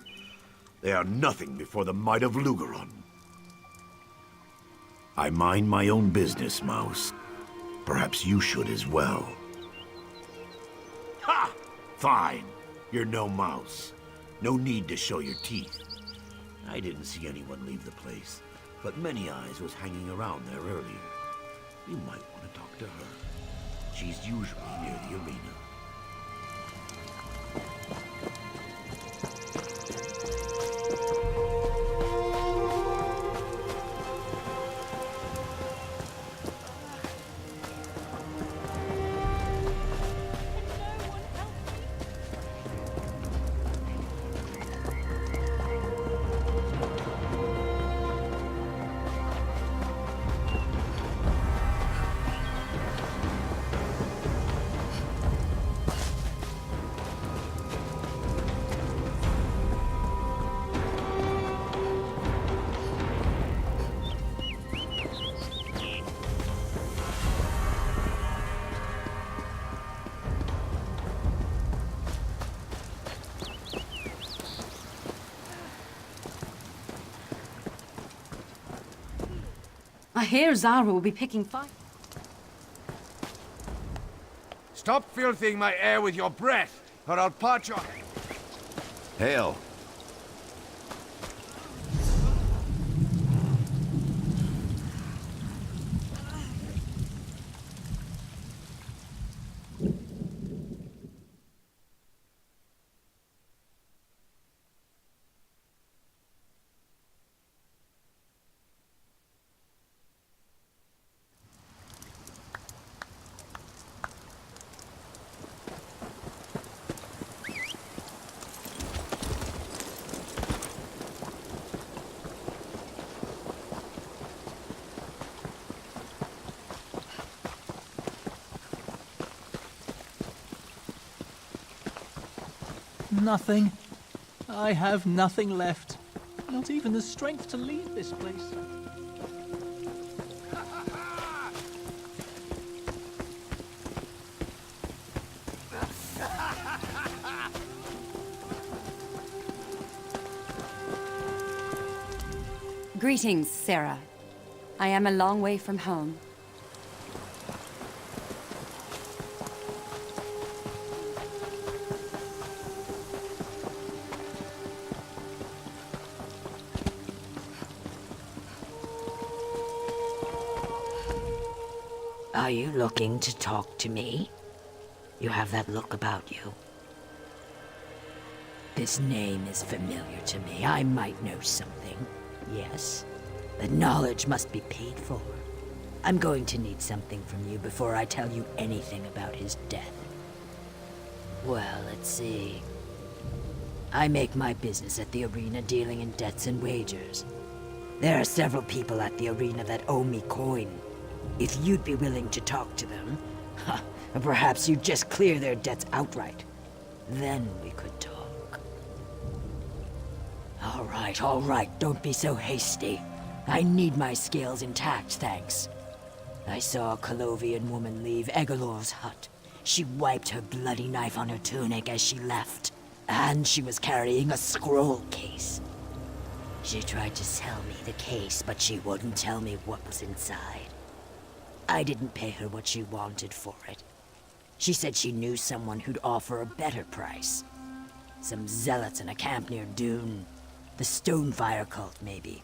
They are nothing before the might of Lugeron. I mind my own business, Mouse. Perhaps you should as well. Ha! Fine. You're no mouse. No need to show your teeth. I didn't see anyone leave the place, but Many Eyes was hanging around there earlier. You might want to talk to her. She's usually near the arena. I hear Zara will be picking fight. Stop filthing my air with your breath, or I'll pot your... Hail. Nothing. I have nothing left. Not even the strength to leave this place. Greetings, Sarah. I am a long way from home. Are you looking to talk to me? You have that look about you. This name is familiar to me. I might know something. Yes, but knowledge must be paid for. I'm going to need something from you before I tell you anything about his death. Well, let's see. I make my business at the arena dealing in debts and wagers. There are several people at the arena that owe me coin. If you'd be willing to talk to them, perhaps you'd just clear their debts outright. Then we could talk. All right, don't be so hasty. I need my scales intact, thanks. I saw a Colovian woman leave Egalor's hut. She wiped her bloody knife on her tunic as she left, and she was carrying a scroll case. She tried to sell me the case, but she wouldn't tell me what was inside. I didn't pay her what she wanted for it. She said she knew someone who'd offer a better price. Some zealots in a camp near Dune. The Stonefire cult, maybe.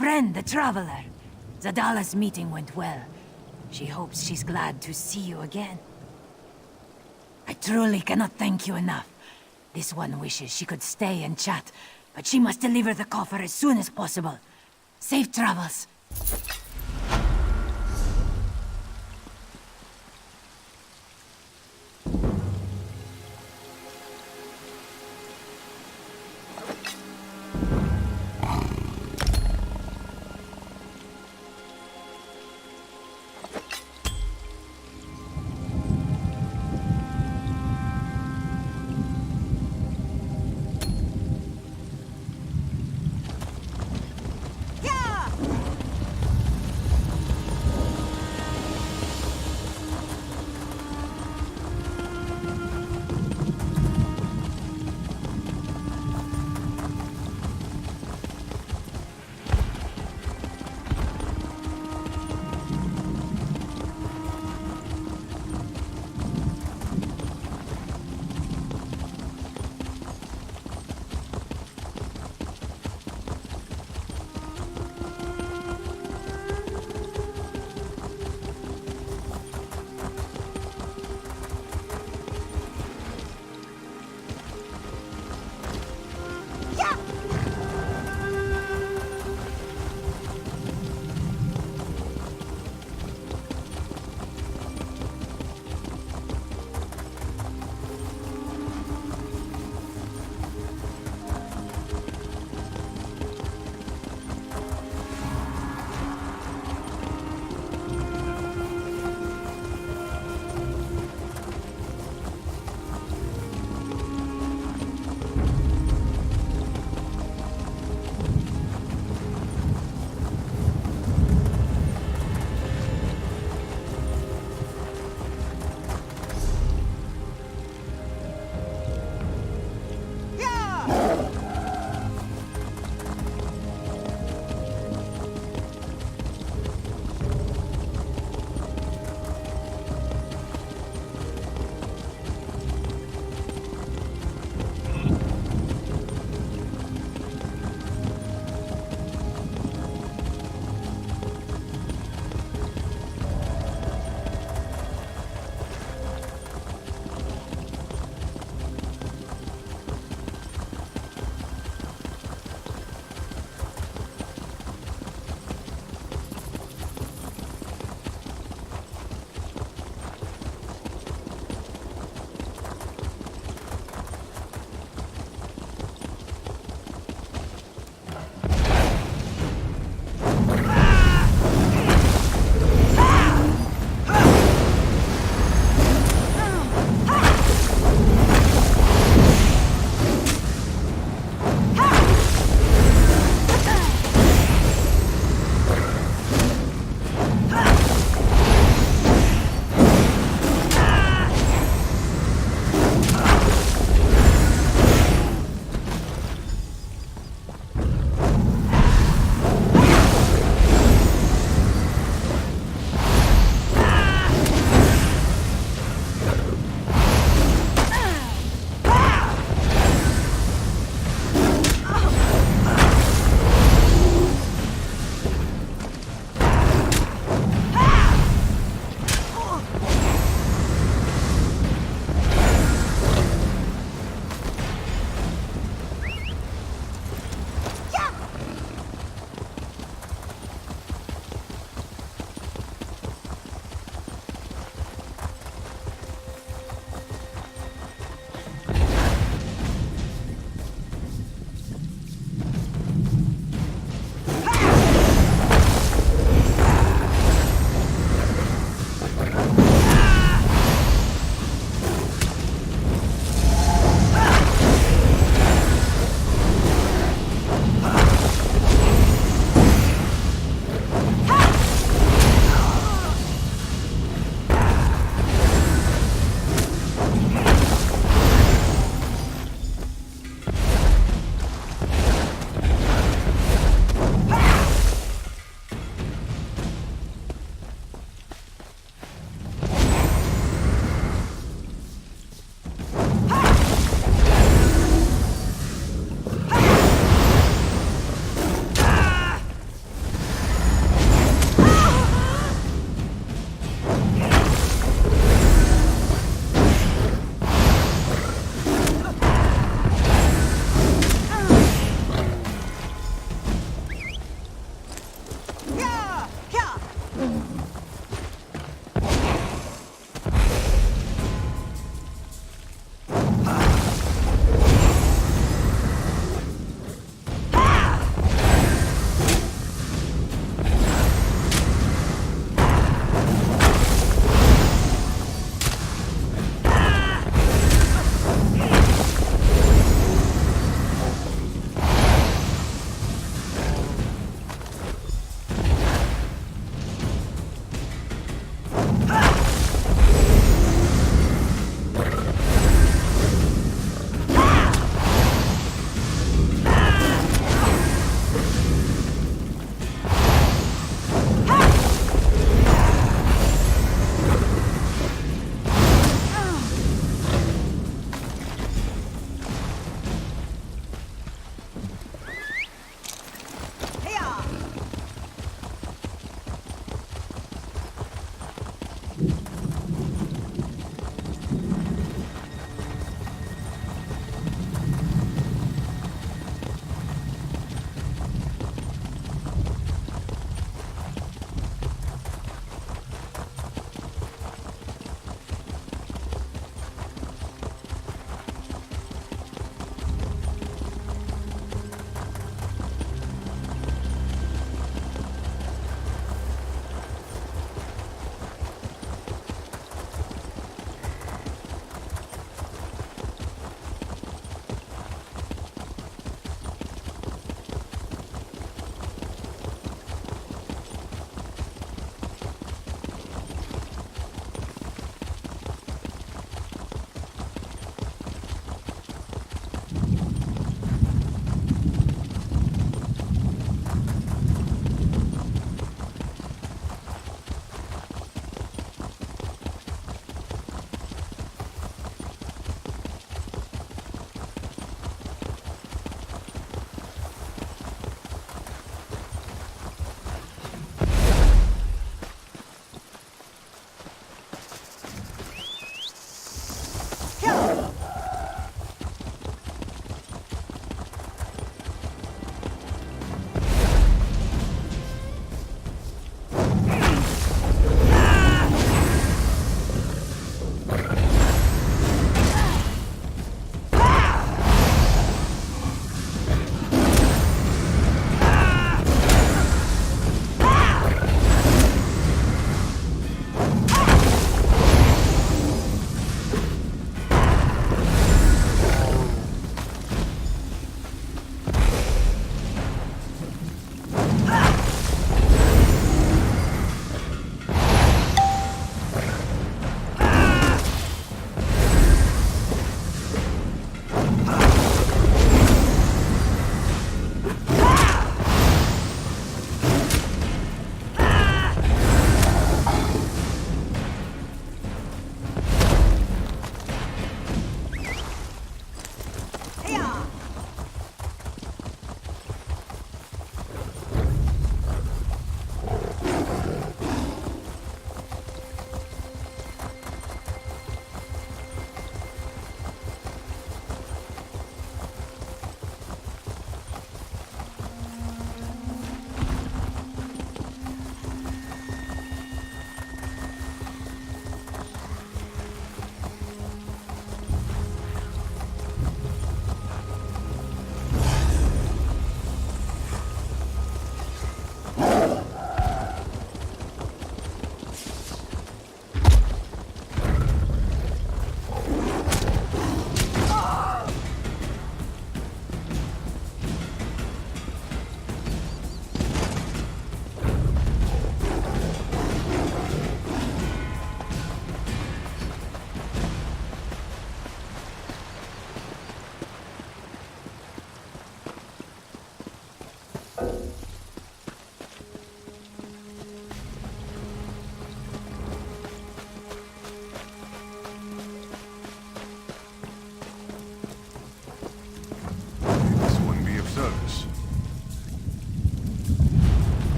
friend, the Traveler. Zadala's meeting went well. She hopes she's glad to see you again. I truly cannot thank you enough. This one wishes she could stay and chat, but she must deliver the coffer as soon as possible. Safe travels.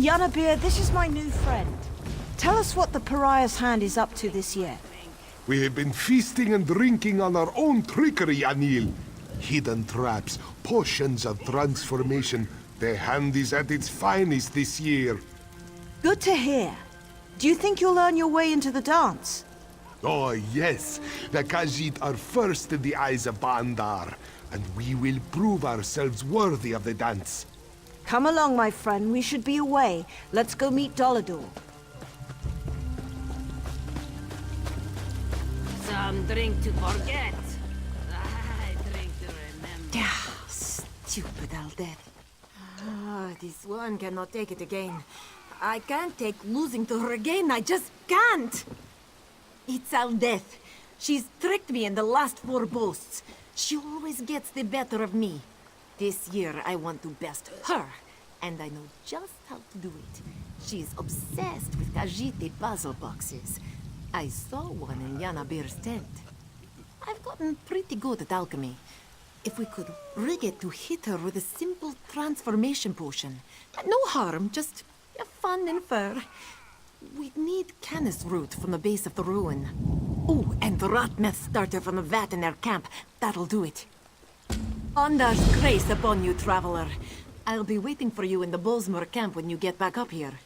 Yanabir, this is my new friend. Tell us what the Pariah's Hand is up to this year. We have been feasting and drinking on our own trickery, Anil. Hidden traps, potions of transformation. The Hand is at its finest this year. Good to hear. Do you think you'll earn your way into the dance? Oh, yes. The Khajiit are first in the eyes of Bandar, and we will prove ourselves worthy of the dance. Come along, my friend. We should be away. Let's go meet Dolador. Some drink to forget. I drink to remember. Stupid Aldeth. This one cannot take it again. I can't take losing to her again. I just can't. It's Aldeth. She's tricked me in the last 4 boasts. She always gets the better of me. This year, I want to best her, and I know just how to do it. She's obsessed with Khajiit puzzle boxes. I saw one in Yanabir's tent. I've gotten pretty good at alchemy. If we could rig it to hit her with a simple transformation potion. No harm, just fun and fur. We'd need canis root from the base of the ruin. Oh, and the rot meth starter from a vat in their camp. That'll do it. Bandar's grace upon you, traveler. I'll be waiting for you in the Bolsmore camp when you get back up here.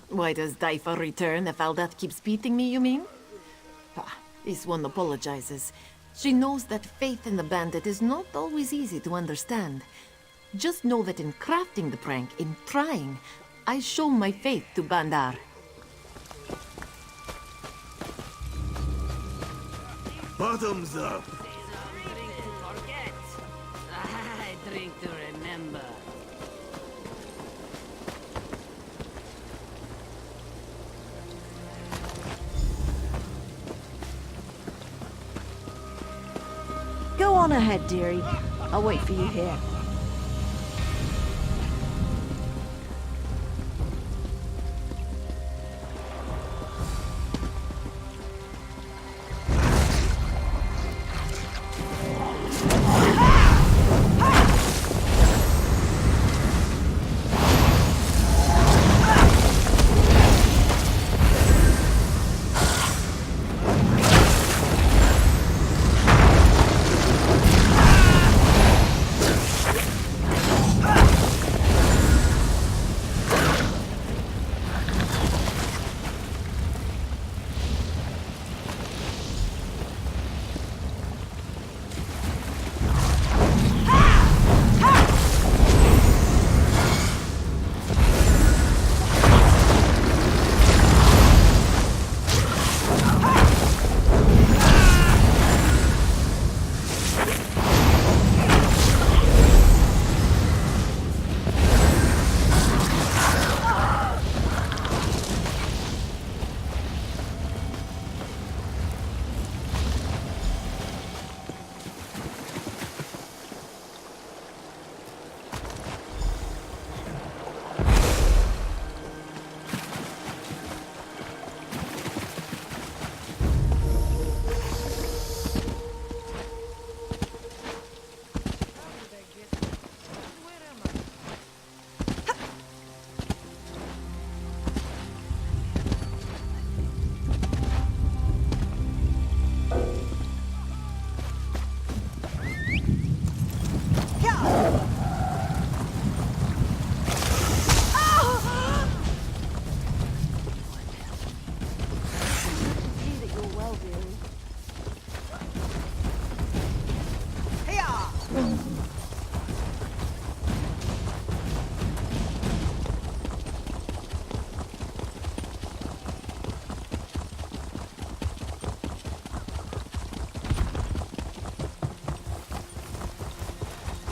Why does Daifa return if Aldeth keeps beating me, you mean? This one apologizes. She knows that faith in the bandit is not always easy to understand. Just know that in crafting the prank, in trying, I show my faith to Bandar. Bottoms up! Drink to forget. I drink to remember. Go on ahead, dearie. I'll wait for you here.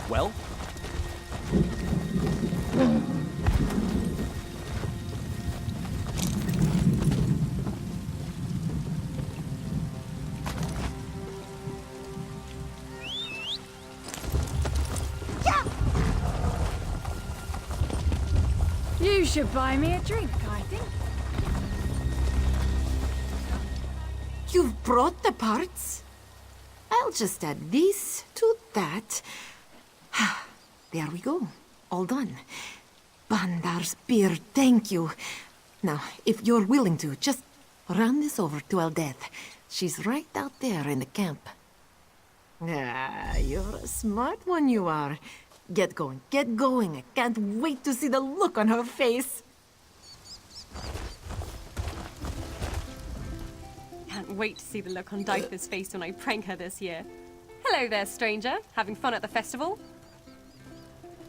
Well? You should buy me a drink, I think. You've brought the parts? I'll just add this to that. There we go. All done. Bandar's beard, thank you. Now, if you're willing to, just run this over to Aldeth. She's right out there in the camp. Ah, you're a smart one, you are. Get going, get going. I can't wait to see the look on her face. Can't wait to see the look on Diaper's face when I prank her this year. Hello there, stranger. Having fun at the festival?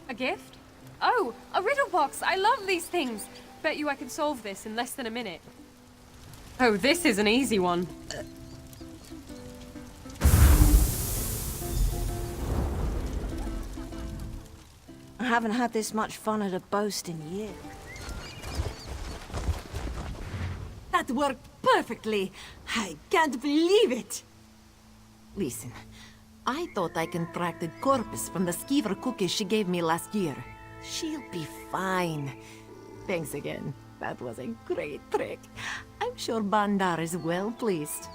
A gift? Oh, a riddle box! I love these things! Bet you I can solve this in less than a minute. Oh, this is an easy one. I haven't had this much fun at a boast in years. That worked perfectly. I can't believe it. Listen, I thought I contracted Corpus from the skeever cookies she gave me last year. She'll be fine. Thanks again. That was a great trick. I'm sure Bandar is well pleased.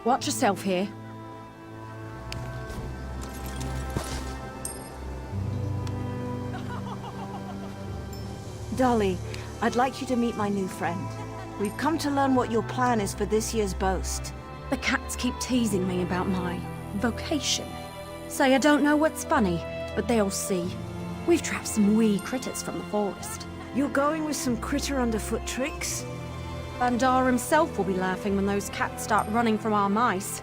Watch yourself here. Dolly, I'd like you to meet my new friend. We've come to learn what your plan is for this year's boast. The cats keep teasing me about my vocation. Say I don't know what's funny, but they'll see. We've trapped some wee critters from the forest. You're going with some critter underfoot tricks? Bandar himself will be laughing when those cats start running from our mice.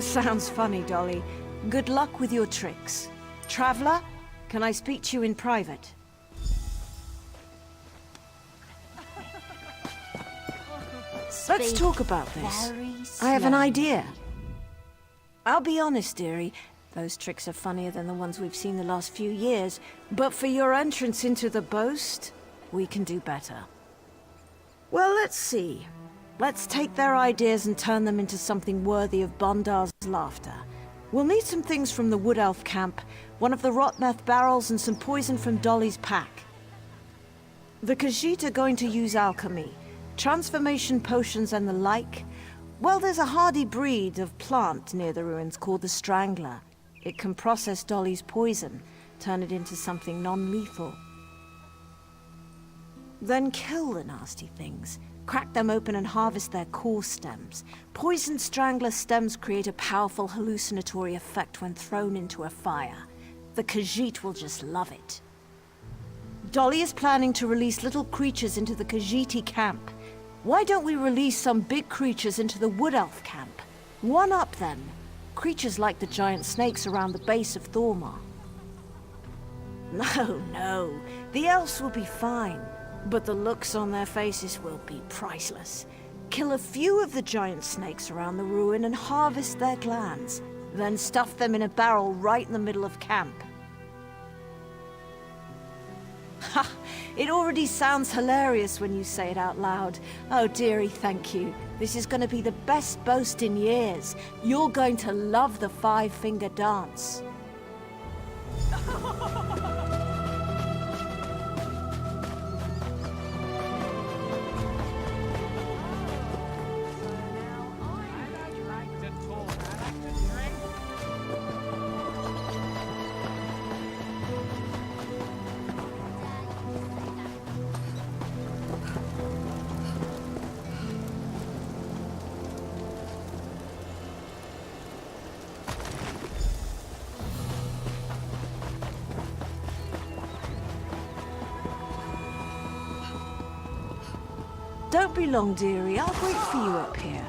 Sounds funny, Dolly. Good luck with your tricks. Traveler, can I speak to you in private? Let's talk about this. I have an idea. I'll be honest, dearie. Those tricks are funnier than the ones we've seen the last few years. But for your entrance into the boast, we can do better. Well, let's see. Let's take their ideas and turn them into something worthy of Bondar's laughter. We'll need some things from the Wood Elf camp, one of the Rotmeth barrels, and some poison from Dolly's pack. The Khajiit are going to use alchemy, transformation potions and the like. Well, there's a hardy breed of plant near the ruins called the Strangler. It can process Dolly's poison, turn it into something non-lethal. Then kill the nasty things. Crack them open and harvest their core stems. Poison Strangler stems create a powerful hallucinatory effect when thrown into a fire. The Khajiit will just love it. Dolly is planning to release little creatures into the Khajiiti camp. Why don't we release some big creatures into the Wood Elf camp? One-up them. Creatures like the giant snakes around the base of Thormar. No. The elves will be fine. But the looks on their faces will be priceless. Kill a few of the giant snakes around the ruin and harvest their glands. Then stuff them in a barrel right in the middle of camp. Ha! It already sounds hilarious when you say it out loud. Oh, dearie, thank you. This is going to be the best boast in years. You're going to love the five-finger dance. Don't be long, dearie. I'll wait for you up here.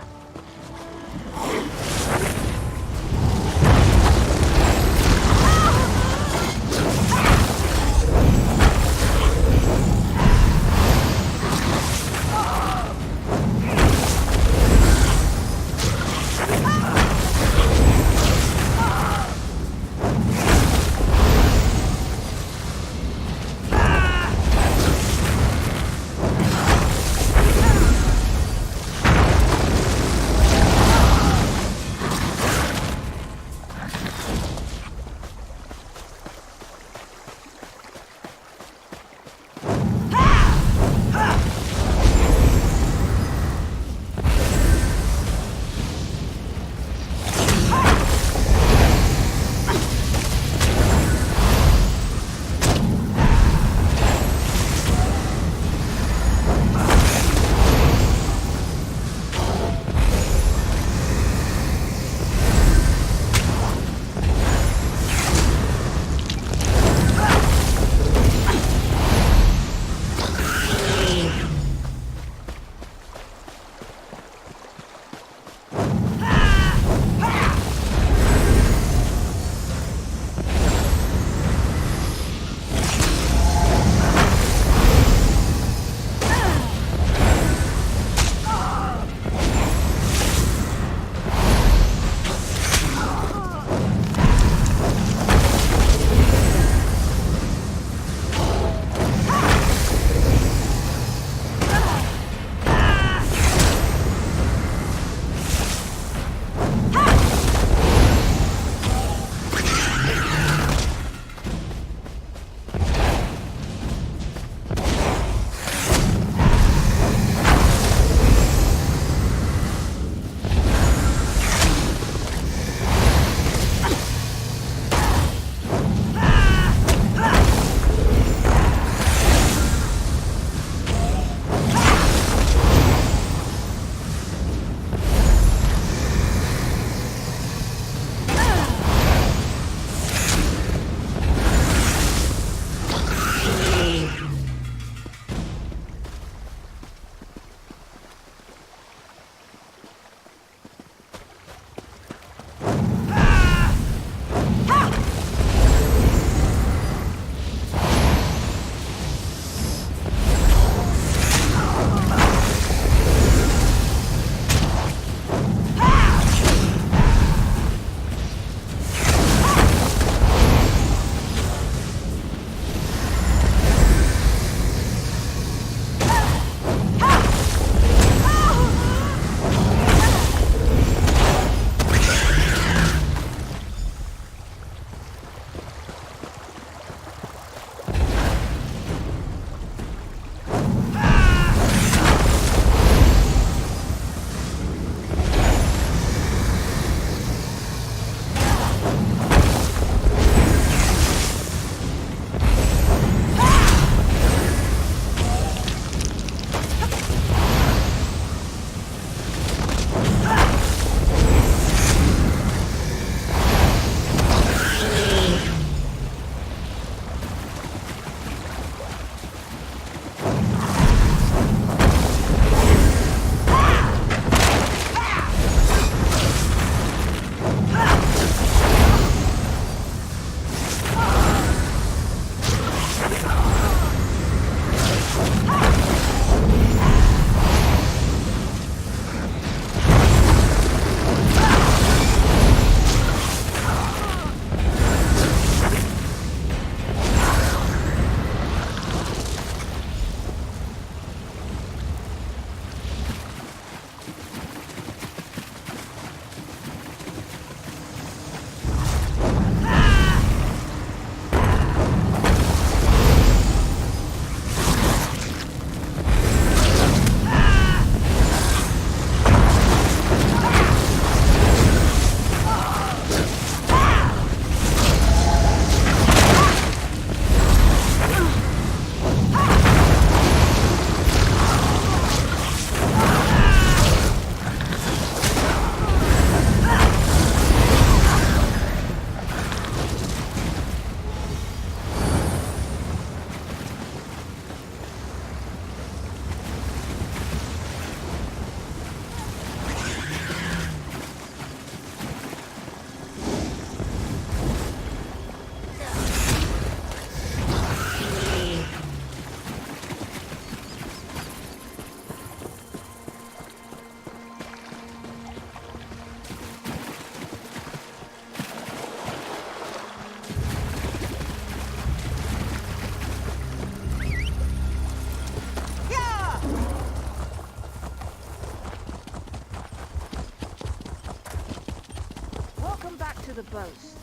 To the boast.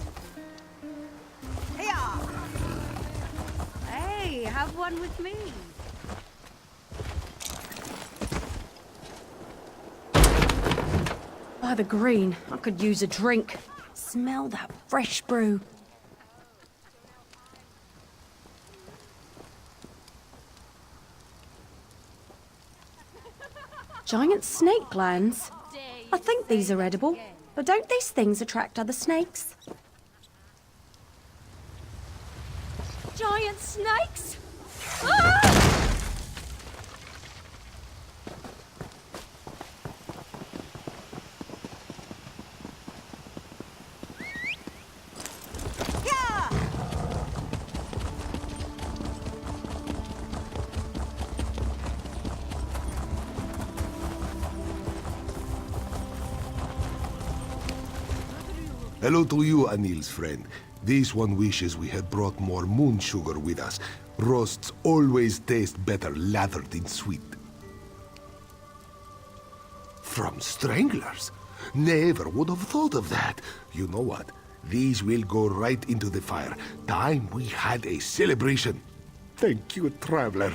Hey, have one with me. By the green, I could use a drink. Smell that fresh brew. Giant snake glands? I think these are edible. But don't these things attract other snakes? Giant snakes? Ah! Hello to you, Anil's friend. This one wishes we had brought more moon sugar with us. Roasts always taste better lathered in sweet. From stranglers? Never would have thought of that. You know what? These will go right into the fire. Time we had a celebration. Thank you, traveler.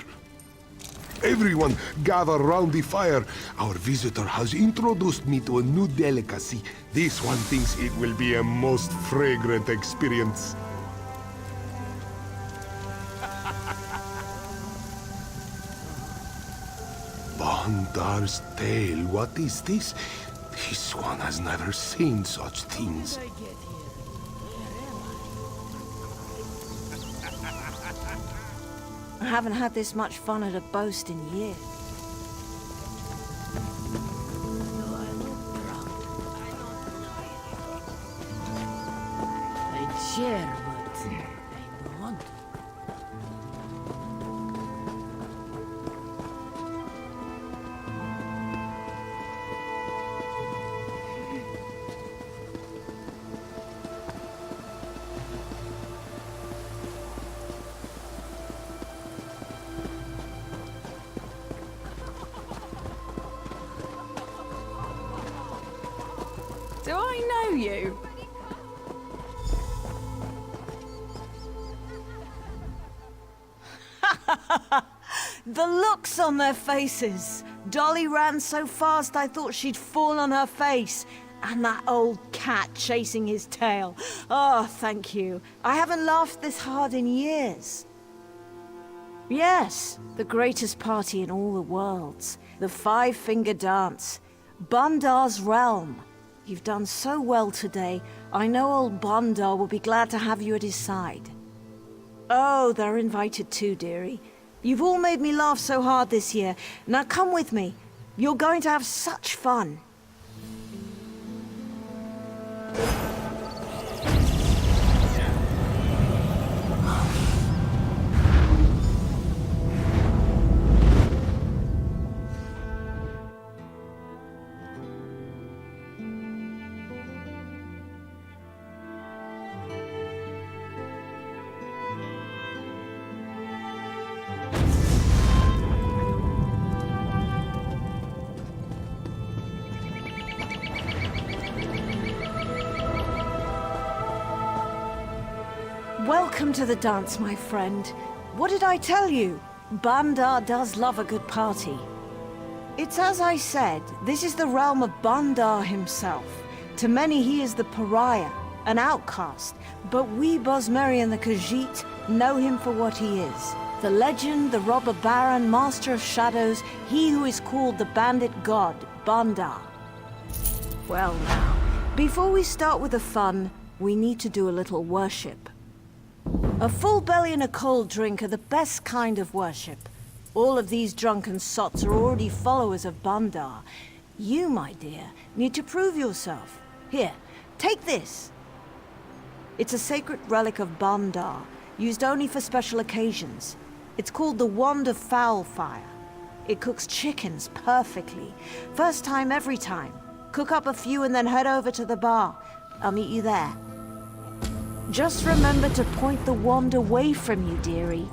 Everyone, gather round the fire. Our visitor has introduced me to a new delicacy. This one thinks it will be a most fragrant experience. Bandar's tale, what is this? This one has never seen such things. I haven't had this much fun at a boast in years. Do I know you? The looks on their faces. Dolly ran so fast I thought she'd fall on her face. And that old cat chasing his tail. Oh, thank you. I haven't laughed this hard in years. Yes, the greatest party in all the worlds. The Five-Finger Dance. Bandar's realm. You've done so well today. I know old Bandar will be glad to have you at his side. Oh, they're invited too, dearie. You've all made me laugh so hard this year. Now come with me. You're going to have such fun. Welcome to the dance, my friend. What did I tell you? Bandar does love a good party. It's as I said, this is the realm of Bandar himself. To many he is the pariah, an outcast, but we Bosmeri and the Khajiit know him for what he is. The legend, the robber baron, master of shadows, he who is called the bandit god, Bandar. Well now, before we start with the fun, we need to do a little worship. A full belly and a cold drink are the best kind of worship. All of these drunken sots are already followers of Bandar. You, my dear, need to prove yourself. Here, take this. It's a sacred relic of Bandar, used only for special occasions. It's called the Wand of Foul Fire. It cooks chickens perfectly. First time, every time. Cook up a few and then head over to the bar. I'll meet you there. Just remember to point the wand away from you, dearie.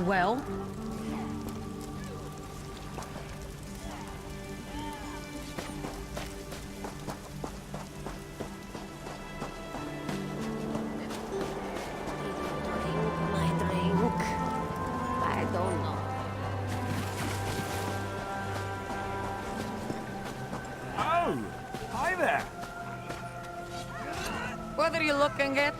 Well? My drink. I don't know. Oh! Hi there! What are you looking at?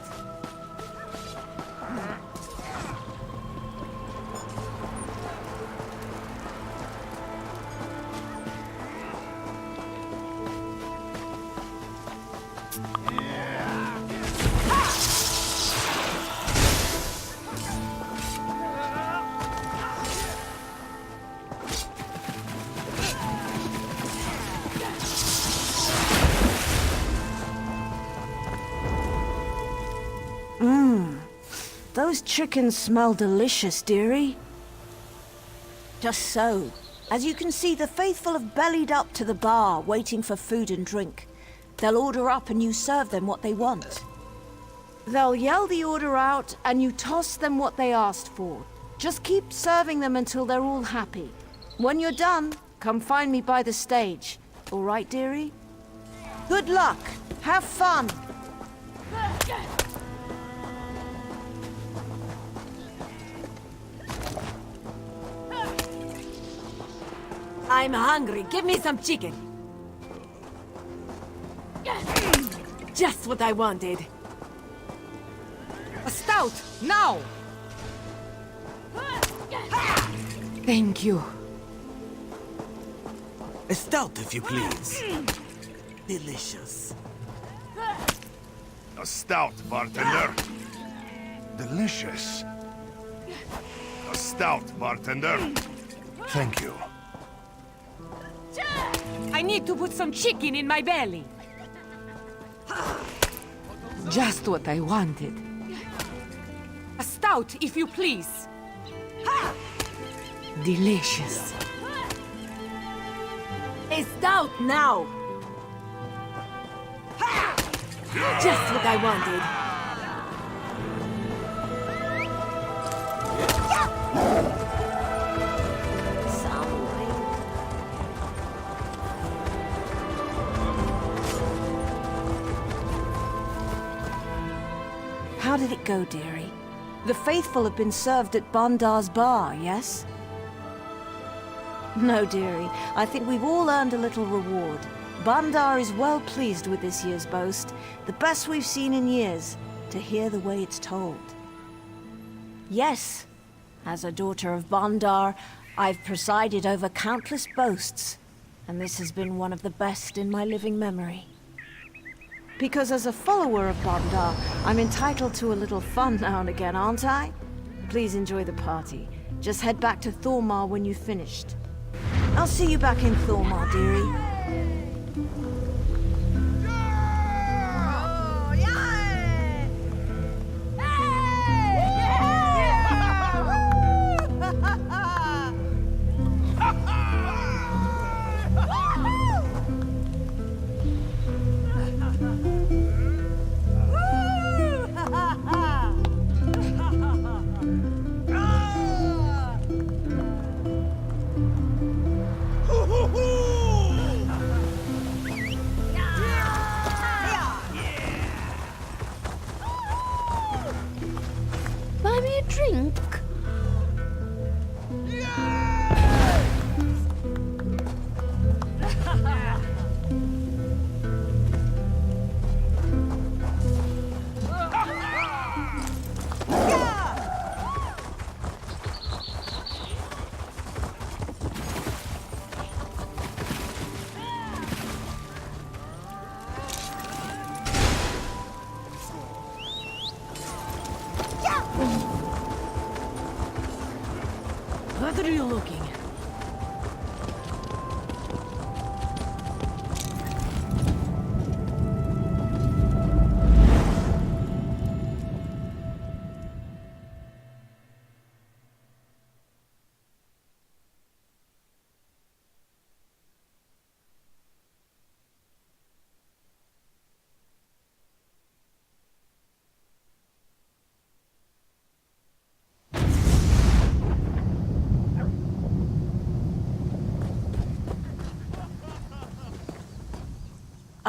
Those chickens smell delicious, dearie. Just so. As you can see, the faithful have bellied up to the bar, waiting for food and drink. They'll order up and you serve them what they want. They'll yell the order out and you toss them what they asked for. Just keep serving them until they're all happy. When you're done, come find me by the stage. All right, dearie? Good luck. Have fun. I'm hungry. Give me some chicken. Just what I wanted. A stout! Now! Thank you. A stout, if you please. Delicious. A stout, bartender. Delicious. A stout, bartender. Thank you. I need to put some chicken in my belly. Just what I wanted. A stout, if you please. spaced out now! Just what I wanted. How did it go, dearie? The faithful have been served at Bandar's bar, yes? No, dearie. I think we've all earned a little reward. Bandar is well pleased with this year's boast. The best we've seen in years, to hear the way it's told. Yes, as a daughter of Bandar, I've presided over countless boasts, and this has been one of the best in my living memory. Because as a follower of Bandar, I'm entitled to a little fun now and again, aren't I? Please enjoy the party. Just head back to Thormar when you've finished. I'll see you back in Thormar, dearie. Buy me a drink. What are you looking at?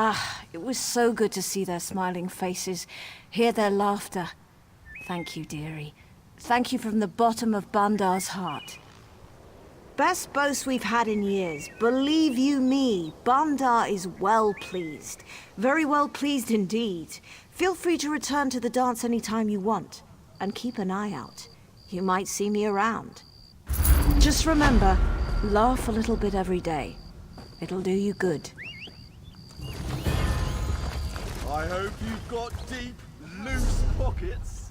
Ah, it was so good to see their smiling faces, hear their laughter. Thank you, dearie. Thank you from the bottom of Bandar's heart. Best boast we've had in years. Believe you me, Bandar is well pleased. Very well pleased indeed. Feel free to return to the dance anytime you want. And keep an eye out. You might see me around. Just remember, laugh a little bit every day. It'll do you good. I hope you've got deep, loose pockets.